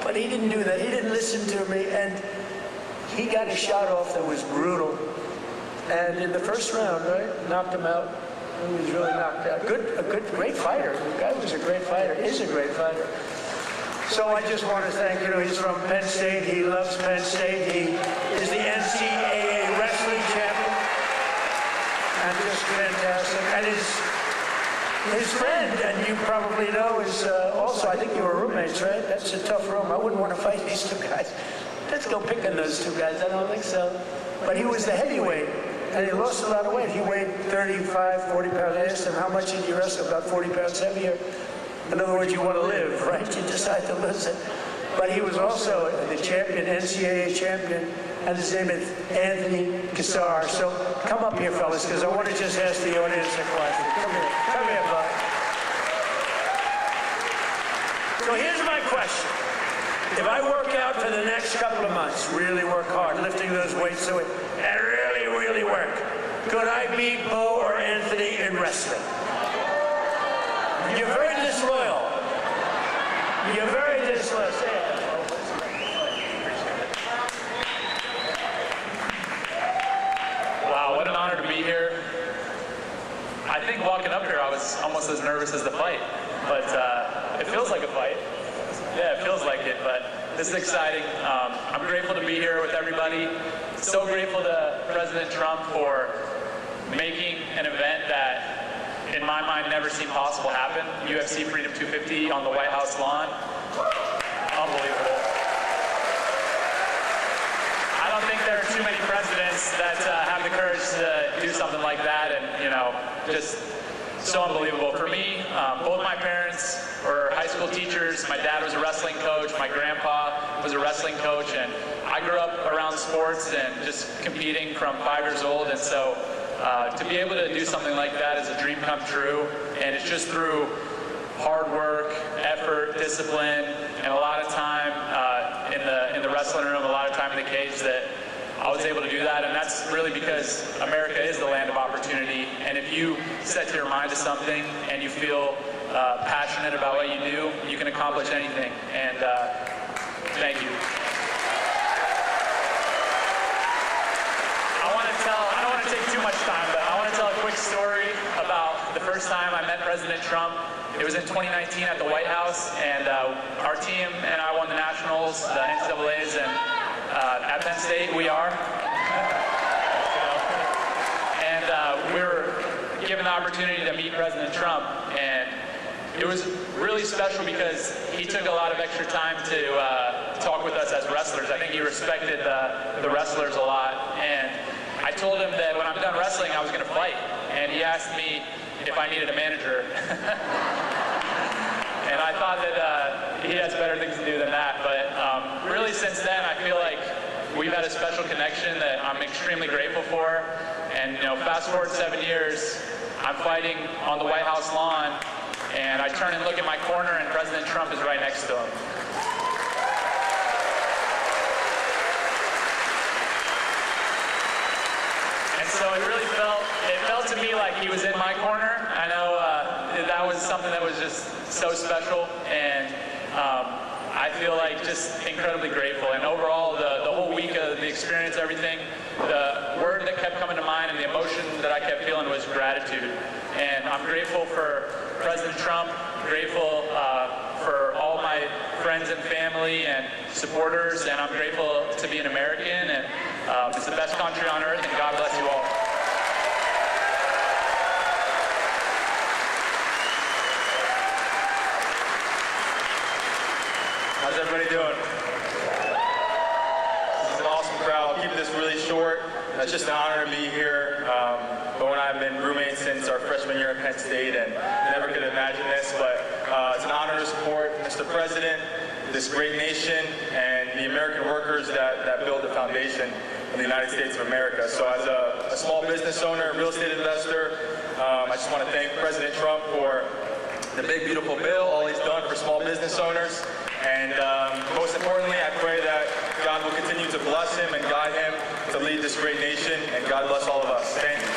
[SPEAKER 1] But he didn't do that. He didn't listen to me. And he got a shot off that was brutal. And in the first round, right, knocked him out. He was really knocked out. Great fighter. The guy was a great fighter. Is a great fighter. So I just want to thank, he's from Penn State. He loves Penn State. He is the NCAA wrestling champion. And just fantastic. And his friend, and you probably know, is also, I think you were roommates, right? That's a tough room. I wouldn't want to fight these two guys. Let's go pick on those two guys. I don't think so. But he was the heavyweight, and he lost a lot of weight. He weighed 35, 40 pounds. I asked him, how much did you wrestle? About 40 pounds heavier. In other words, you want to live, right? You decide to lose it. But he was also the champion, NCAA champion, and his name is Anthony Cassar. So come up here, fellas, because I want to just ask the audience a question. Come here, bud. So here's my question. If I work out for the next couple of months, really work hard, lifting those weights away, and really work, could I beat Bo or Anthony in wrestling? You're very disloyal. You're very disloyal.
[SPEAKER 5] Wow, what an honor to be here. I think walking up here, I was almost as nervous as the fight, but it feels like a fight. Yeah, it feels like it, but this is exciting. I'm grateful to be here with everybody. So grateful to President Trump for making an event that, in my mind, never seemed possible happen. UFC Freedom 250 on the White House lawn. Unbelievable. I don't think there are too many presidents that have the courage to do something like that, and just so unbelievable. For me, both my parents were high school teachers. My dad was a wrestling coach. My grandpa was a wrestling coach, and I grew up around sports and just competing from 5 years old, and so to be able to do something like that is a dream come true, and it's just through hard work, effort, discipline, and a lot of time in the wrestling room, a lot of time in the cage that I was able to do that. And that's really because America is the land of opportunity, and if you set your mind to something and you feel passionate about what you do, you can accomplish anything. And thank you. I don't want to take too much time, but I want to tell a quick story about the first time I met President Trump. It was in 2019 at the White House, and our team and I won the Nationals, the NCAAs, and at Penn State we are. And we were given the opportunity to meet President Trump, and it was really special because he took a lot of extra time to talk with us as wrestlers. I think he respected the wrestlers a lot, and I told him that when I'm done wrestling, I was going to fight, and he asked me if I needed a manager. And I thought that he has better things to do than that, but really since then, I feel like we've had a special connection that I'm extremely grateful for. And fast forward 7 years, I'm fighting on the White House lawn, and I turn and look at my corner, and President Trump is right next to him. So it really felt to me like he was in my corner. I know that was something that was just so special, and I feel like just incredibly grateful. And overall, the whole week of the experience, everything, the word that kept coming to mind and the emotion that I kept feeling was gratitude. And I'm grateful for President Trump, grateful for all my friends and family and supporters, and I'm grateful to be an American, and it's the best country on earth, and God bless you all.
[SPEAKER 6] How's everybody doing? This is an awesome crowd. I'll keep this really short. It's just an honor to be here. Bo and I have been roommates since our freshman year at Penn State, and never could imagine this, but it's an honor to support Mr. President, this great nation, and the American workers that build the foundation of the United States of America. So as a small business owner, real estate investor, I just want to thank President Trump for the big, beautiful bill, all he's done for small business owners. And most importantly, I pray that God will continue to bless him and guide him to lead this great nation, and God bless all of us. Thank you.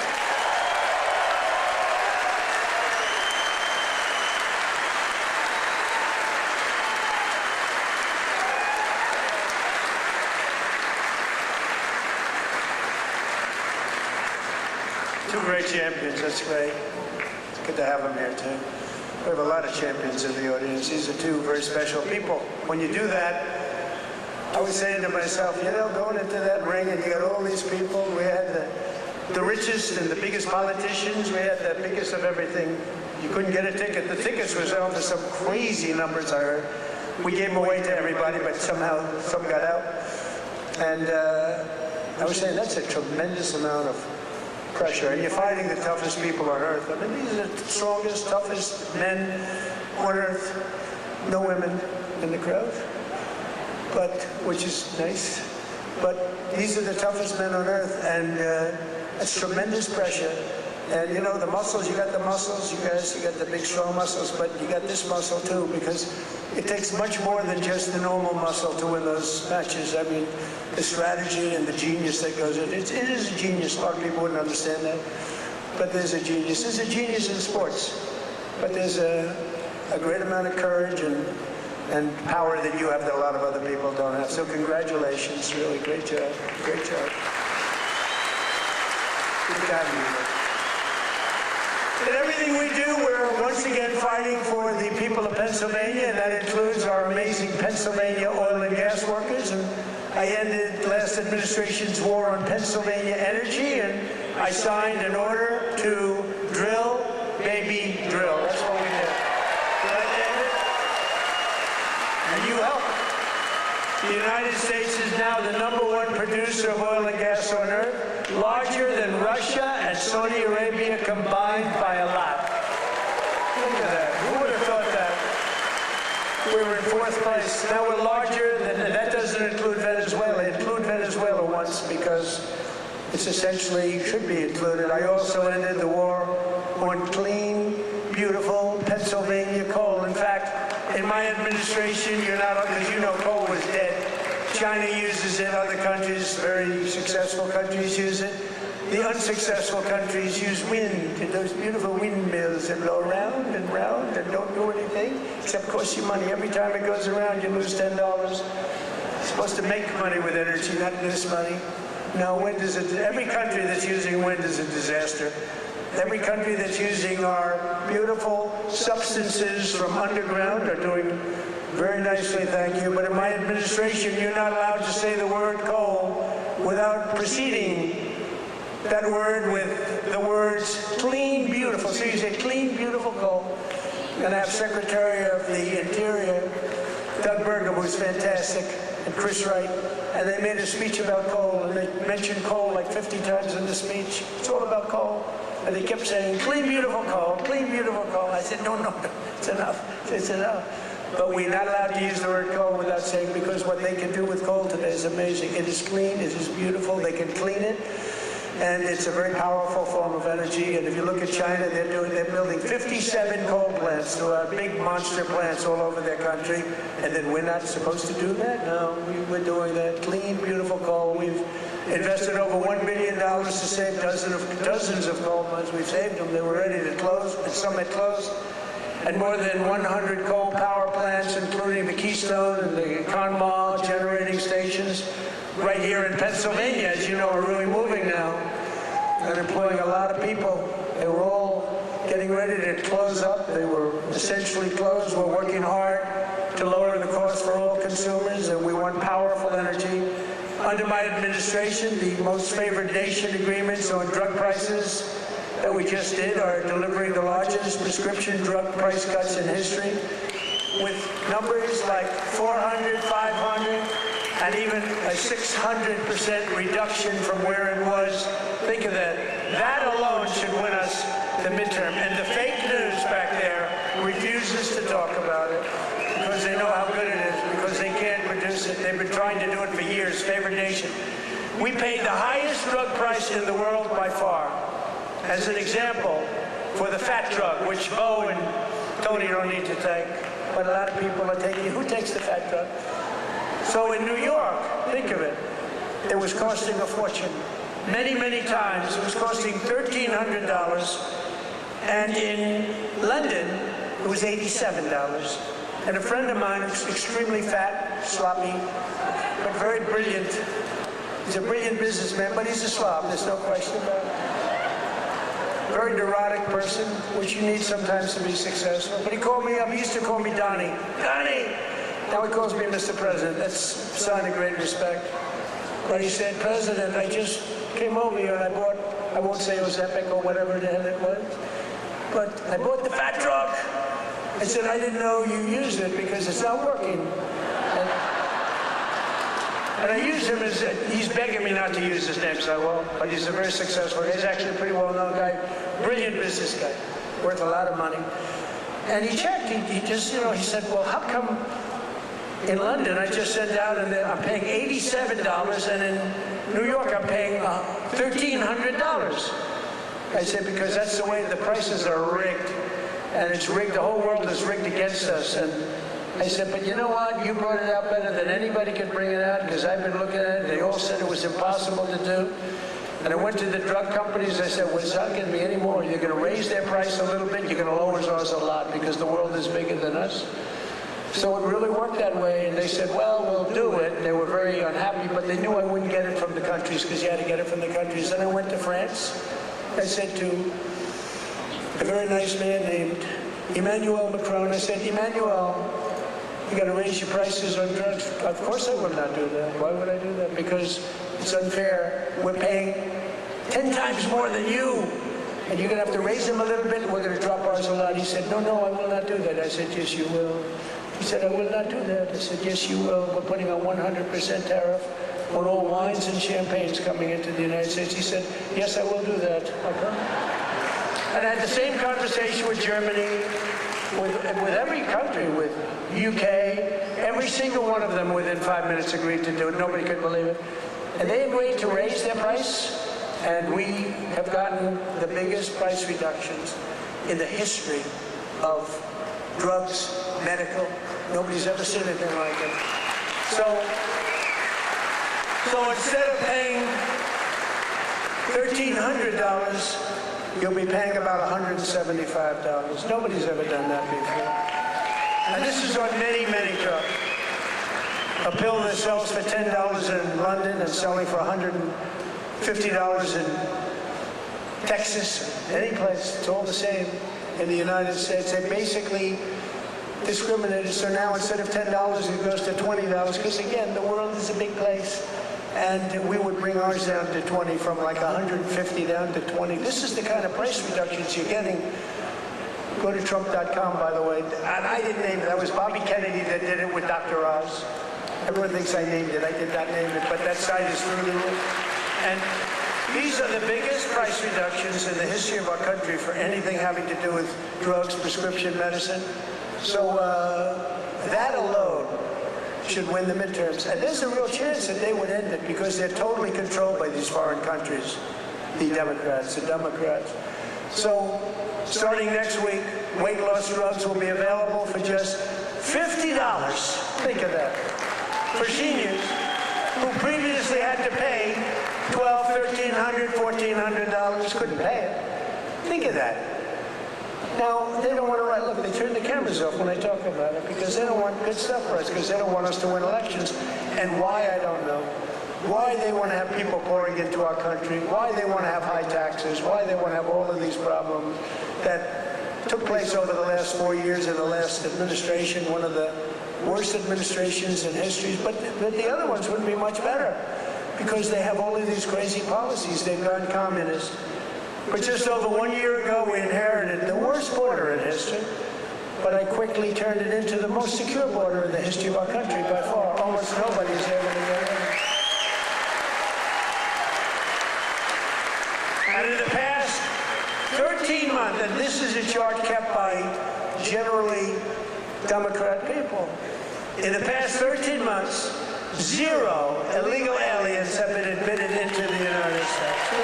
[SPEAKER 1] Two great champions, that's great. It's good to have them here too. We have a lot of champions in the audience. These are two very special people. When you do that, I was saying to myself, you know, going into that ring and you got all these people, we had the richest and the biggest politicians, we had the biggest of everything. You couldn't get a ticket. The tickets were selling for some crazy numbers, I heard. We gave them away to everybody, but somehow some got out. And I was saying that's a tremendous amount of pressure, and you're fighting the toughest people on earth. I mean, these are the strongest, toughest men on earth. No women in the crowd, but which is nice. But these are the toughest men on earth, and it's tremendous pressure. And you know, the muscles, you got the muscles, you guys, you got the big strong muscles, but you got this muscle too, because it takes much more than just the normal muscle to win those matches. I mean, the strategy and the genius that goes in. It is a genius. A lot of people wouldn't understand that, but there's a genius. There's a genius in sports, but there's a great amount of courage and power that you have that a lot of other people don't have. So congratulations, really great job, great job. Good job, you. In everything we do, we're once again fighting for the people of Pennsylvania, and that includes our amazing Pennsylvania oil and gas workers. And I ended last administration's war on Pennsylvania energy, and I signed an order to drill, baby, drill. That's what we did. Did I end it? And you helped. The United States is now the #1 producer of oil and gas on earth, larger than Russia and Saudi Arabia combined by a lot. Look at that. Who would have thought that? We were in 4th place. Now we're larger than, that doesn't include Venezuela. Include Venezuela once because it's essentially should be included. I also ended the war on clean, beautiful Pennsylvania coal. In fact, in my administration, you're not, because you know coal was dead. China uses it, other countries, very successful countries use it. The unsuccessful countries use wind, and those beautiful windmills that blow round and round and don't do anything except cost you money. Every time it goes around, you lose $10. You're supposed to make money with energy, not lose money. No, wind is every country that's using wind is a disaster. Every country that's using our beautiful substances from underground are doing very nicely, thank you. But in my administration, you're not allowed to say the word coal without preceding that word with the words clean, beautiful. So you say clean, beautiful coal. And I have Secretary of the Interior, Doug Burgum, who's fantastic, and Chris Wright, and they made a speech about coal, and they mentioned coal like 50 times in the speech. It's all about coal. And they kept saying, clean, beautiful coal, clean, beautiful coal. I said, no, it's enough, it's enough. But we're not allowed to use the word coal without saying, because what they can do with coal today is amazing. It is clean, it is beautiful, they can clean it, and it's a very powerful form of energy. And if you look at China, they're building 57 coal plants, big monster plants all over their country, and then we're not supposed to do that? No, we're doing that. Clean, beautiful coal. We've invested over $1 billion to save dozens of coal mines. We've saved them. They were ready to close, and some had closed. and more than 100 coal power plants, including the Keystone and the Conemaugh generating stations right here in Pennsylvania, as you know, are really moving now and employing a lot of people. They were all getting ready to close up. They were essentially closed. We're working hard to lower the cost for all consumers, and we want powerful energy. Under my administration, the most favored nation agreements on drug prices that we just did are delivering the largest prescription drug price cuts in history, with numbers like 400, 500, and even a 600% reduction from where it was. Think of that. That alone should win us the midterm. And the fake news back there refuses to talk about it because they know how good it is, because they can't produce it. They've been trying to do it for years, favored nation. We paid the highest drug price in the world by far. As an example, for the fat drug, which Bo and Tony don't need to take, but a lot of people are taking. Who takes the fat drug? So in New York, think of it, it was costing a fortune. Many, many times, it was costing $1,300, and in London, it was $87. And a friend of mine who's extremely fat, sloppy, but very brilliant. He's a brilliant businessman, but he's a slob, there's no question about it. Very neurotic person, which you need sometimes to be successful. But he called me up, he used to call me Donnie. Donnie! Now he calls me Mr. President. That's a sign of great respect. But he said, President, I just came over here and I bought, I won't say it was Epic or whatever the hell it was, but I bought the fat drug. I said, I didn't know you used it because it's not working. And I use him as, he's begging me not to use his name, so I won't. But he's a very successful guy. He's actually a pretty well-known guy, brilliant business guy, worth a lot of money. And he checked, he just, you know, he said, well, how come in London I just sent out and I'm paying $87, and in New York I'm paying $1,300? I said, because that's the way the prices are rigged. And it's rigged, the whole world is rigged against us. And I said, but you know what? You brought it out better than anybody could bring it out, because I've been looking at it. They all said it was impossible to do. And I went to the drug companies. I said, well, it's not going to be any more. You're going to raise their price a little bit. You're going to lower ours a lot, because the world is bigger than us. So it really worked that way. And they said, well, we'll do it. They were very unhappy, but they knew I wouldn't get it from the countries, because you had to get it from the countries. Then I went to France. I said to a very nice man named Emmanuel Macron, I said, Emmanuel, you got to raise your prices on drugs. Of course I will not do that. Why would I do that? Because it's unfair. We're paying 10 times more than you, and you're going to have to raise them a little bit, and we're going to drop ours a lot. He said, no, I will not do that. I said, yes, you will. He said, I will not do that. I said, yes, you will. We're putting a 100% tariff on all wines and champagnes coming into the United States. He said, yes, I will do that. Okay. And I had the same conversation with Germany, with every country, with UK. Every single one of them within 5 minutes agreed to do it. Nobody could believe it. And they agreed to raise their price, and we have gotten the biggest price reductions in the history of drugs, medical. Nobody's ever seen anything like it. So instead of paying $1,300, you'll be paying about $175. Nobody's ever done that before. And this is on many, many drugs. A pill that sells for $10 in London and selling for $150 in Texas, any place, it's all the same in the United States. They basically discriminated, so now instead of $10, it goes to $20, because again, the world is a big place. And we would bring ours down to 20, from like 150 down to 20. This is the kind of price reductions you're getting. Go to Trump.com, by the way. And I didn't name it. That was Bobby Kennedy that did it with Dr. Oz. Everyone thinks I named it. I did not name it, but that site is through the roof. And these are the biggest price reductions in the history of our country for anything having to do with drugs, prescription medicine. So that alone should win the midterms. And there's a real chance that they would end it, because they're totally controlled by these foreign countries, the Democrats. So starting next week, weight loss drugs will be available for just $50. Think of that. For seniors who previously had to pay $1,200, $1,300, $1,400, couldn't pay it. Think of that. Now, they don't want to write, look, they turn the cameras off when I talk about it because they don't want good stuff for us, because they don't want us to win elections. And why, I don't know. Why they want to have people pouring into our country, why they want to have high taxes, why they want to have all of these problems that took place over the last 4 years in the last administration, one of the worst administrations in history. But the other ones wouldn't be much better because they have all of these crazy policies. They've gone communist. But just over 1 year ago, we inherited the worst border in history, but I quickly turned it into the most secure border in the history of our country by far. Almost nobody is able to get in. And in the past 13 months, and this is a chart kept by generally Democrat people, in the past 13 months, 0 illegal aliens have been admitted into the United States. 0.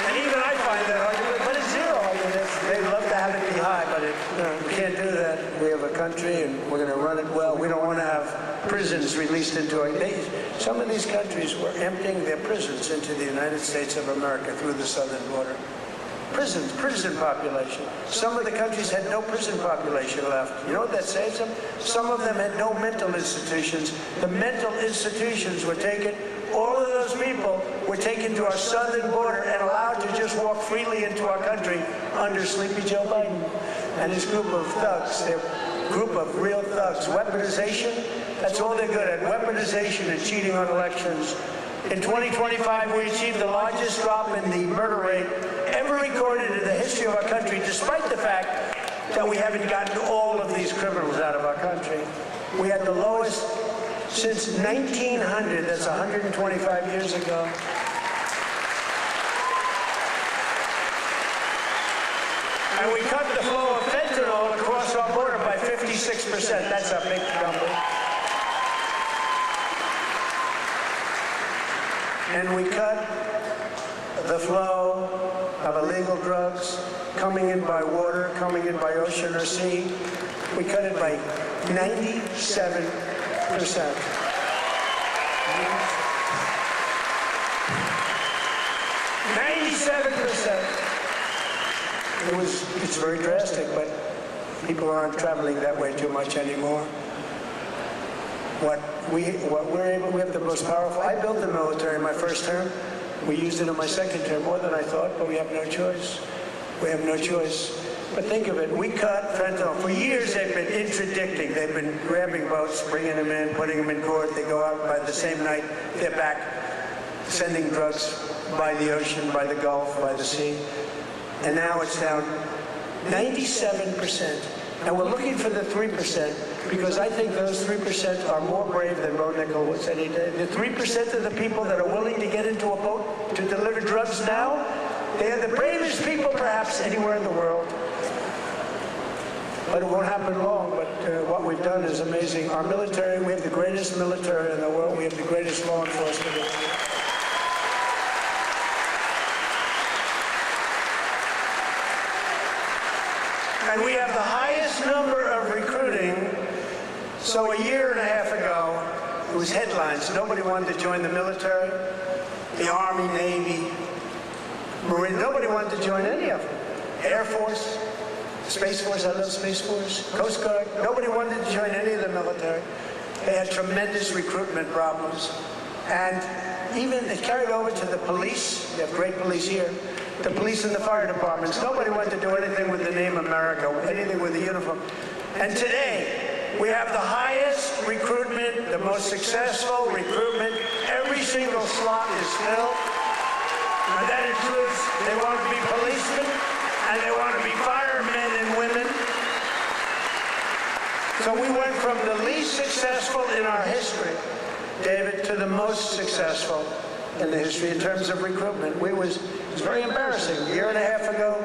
[SPEAKER 1] And even I find that argument, but it's 0. I mean, they'd love to have it be high, but we can't do that. We have a country, and we're going to run it well. We don't want to have prisons released into our days. Some of these countries were emptying their prisons into the United States of America through the southern border. Prison population. Some of the countries had no prison population left. You know what that says them? Some of them had no mental institutions. The mental institutions were taken. All of those people were taken to our southern border and allowed to just walk freely into our country under Sleepy Joe Biden and his group of thugs, their group of real thugs. Weaponization, that's all they're good at, weaponization and cheating on elections. In 2025, we achieved the largest drop in the murder rate ever recorded in the history of our country, despite the fact that we haven't gotten all of these criminals out of our country. We had the lowest since 1900, that's 125 years ago. And we cut the flow of fentanyl across our border by 56%. That's a big number. And we cut the flow of illegal drugs coming in by water, coming in by ocean or sea. We cut it by 97%. 97%. It's very drastic, but people aren't traveling that way too much anymore. We have the most powerful. I built the military in my first term. We used it in my second term, more than I thought, but we have no choice. We have no choice. But think of it, we cut fentanyl. For years they've been interdicting. They've been grabbing boats, bringing them in, putting them in court. They go out by the same night, they're back, sending drugs by the ocean, by the Gulf, by the sea. And now it's down 97%. And we're looking for the 3% because I think those 3% are more brave than Bo Nickel was any day. The 3% of the people that are willing to get into a boat to deliver drugs now, they are the bravest people perhaps anywhere in the world. But it won't happen long, but what we've done is amazing. Our military, we have the greatest military in the world. We have the greatest law enforcement in the world. And we have the highest number of recruiting. So a year and a half ago, it was headlines. Nobody wanted to join the military, the Army, Navy, Marine. Nobody wanted to join any of them. Air Force, Space Force, I love Space Force, Coast Guard. Nobody wanted to join any of the military. They had tremendous recruitment problems. And even it carried over to the police. We have great police here. The police and the fire departments. Nobody wanted to do anything with the name America, anything with the uniform. And today, we have the highest recruitment, the most successful recruitment. Every single slot is filled. And that includes, they want to be policemen, and they want to be firemen and women. So we went from the least successful in our history, David, to the most successful in the history in terms of recruitment. It was very embarrassing. A year and a half ago,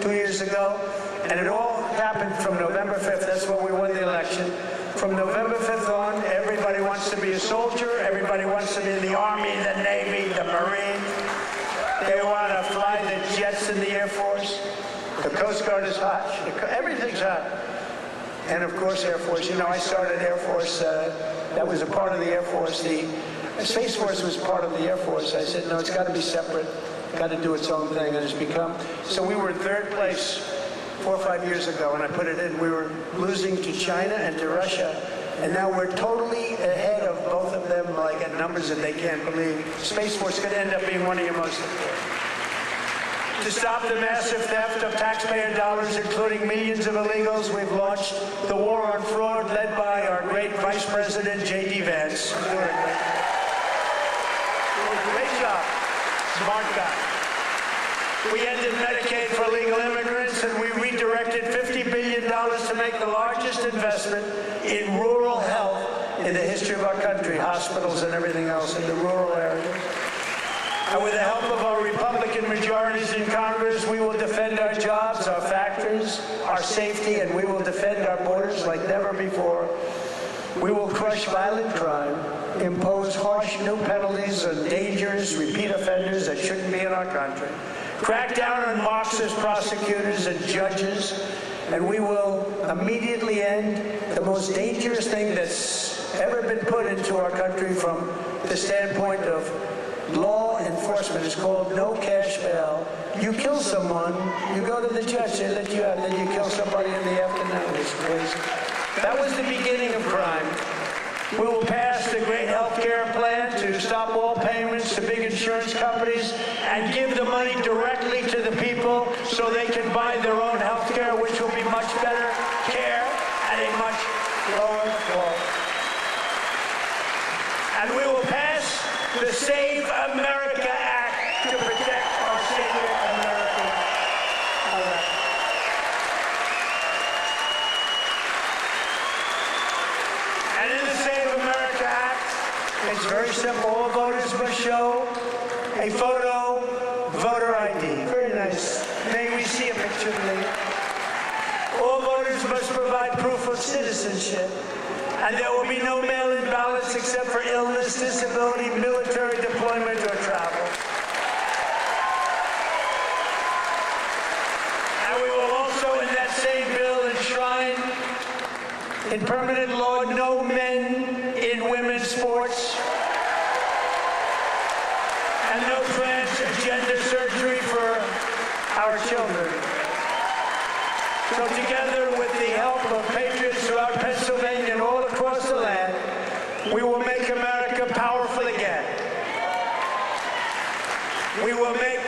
[SPEAKER 1] 2 years ago, and it all happened from November 5th. That's when we won the election. From November 5th on, everybody wants to be a soldier. Everybody wants to be in the Army, the Navy, the Marine. They want to fly the jets in the Air Force. The Coast Guard is hot. Everything's hot. And of course, Air Force. You know, I started Air Force. That was a part of the Air Force. Space Force was part of the Air Force. I said, no, it's got to be separate, got to do its own thing, and it's become. So we were in third place 4 or 5 years ago, and I put it in. We were losing to China and to Russia, and now we're totally ahead of both of them, like at numbers that they can't believe. Space Force could end up being one of your most important. To stop the massive theft of taxpayer dollars, including millions of illegals, we've launched the war on fraud led by our great Vice President, J.D. Vance. Great job. Smart guy. We ended Medicaid for illegal immigrants, and we redirected $50 billion to make the largest investment in rural health in the history of our country, hospitals and everything else in the rural areas. And with the help of our Republican majorities in Congress, we will defend our jobs, our factories, our safety, and we will defend our borders like never before. We will crush violent crime, impose harsh new penalties on dangerous repeat offenders that shouldn't be in our country, crack down on Marxist prosecutors and judges, and we will immediately end the most dangerous thing that's ever been put into our country from the standpoint of law enforcement. Is called no cash bail. You kill someone, you go to the judge, they let you out, then you kill somebody in the afternoon. It's crazy. That was the beginning of crime. We will pass the great health care plan to stop all payments to big insurance companies and give the money directly to the people so they can buy their own health care, which will be much better care at a much lower cost. And we will pass the Save America Act to protect our sacred American elections. And in the Save America Act, it's very simple. All voters must show a photo, voter ID. Very nice. May we see a picture, please? All voters must provide proof of citizenship. And there will be no mail-in ballots except for illness, disability, military deployment, or travel. And we will also, in that same bill, enshrine in permanent law no men in women's sports and no transgender surgery for our children. So together with the help of patriots throughout Pennsylvania and all across the land, we will make America powerful again. We will make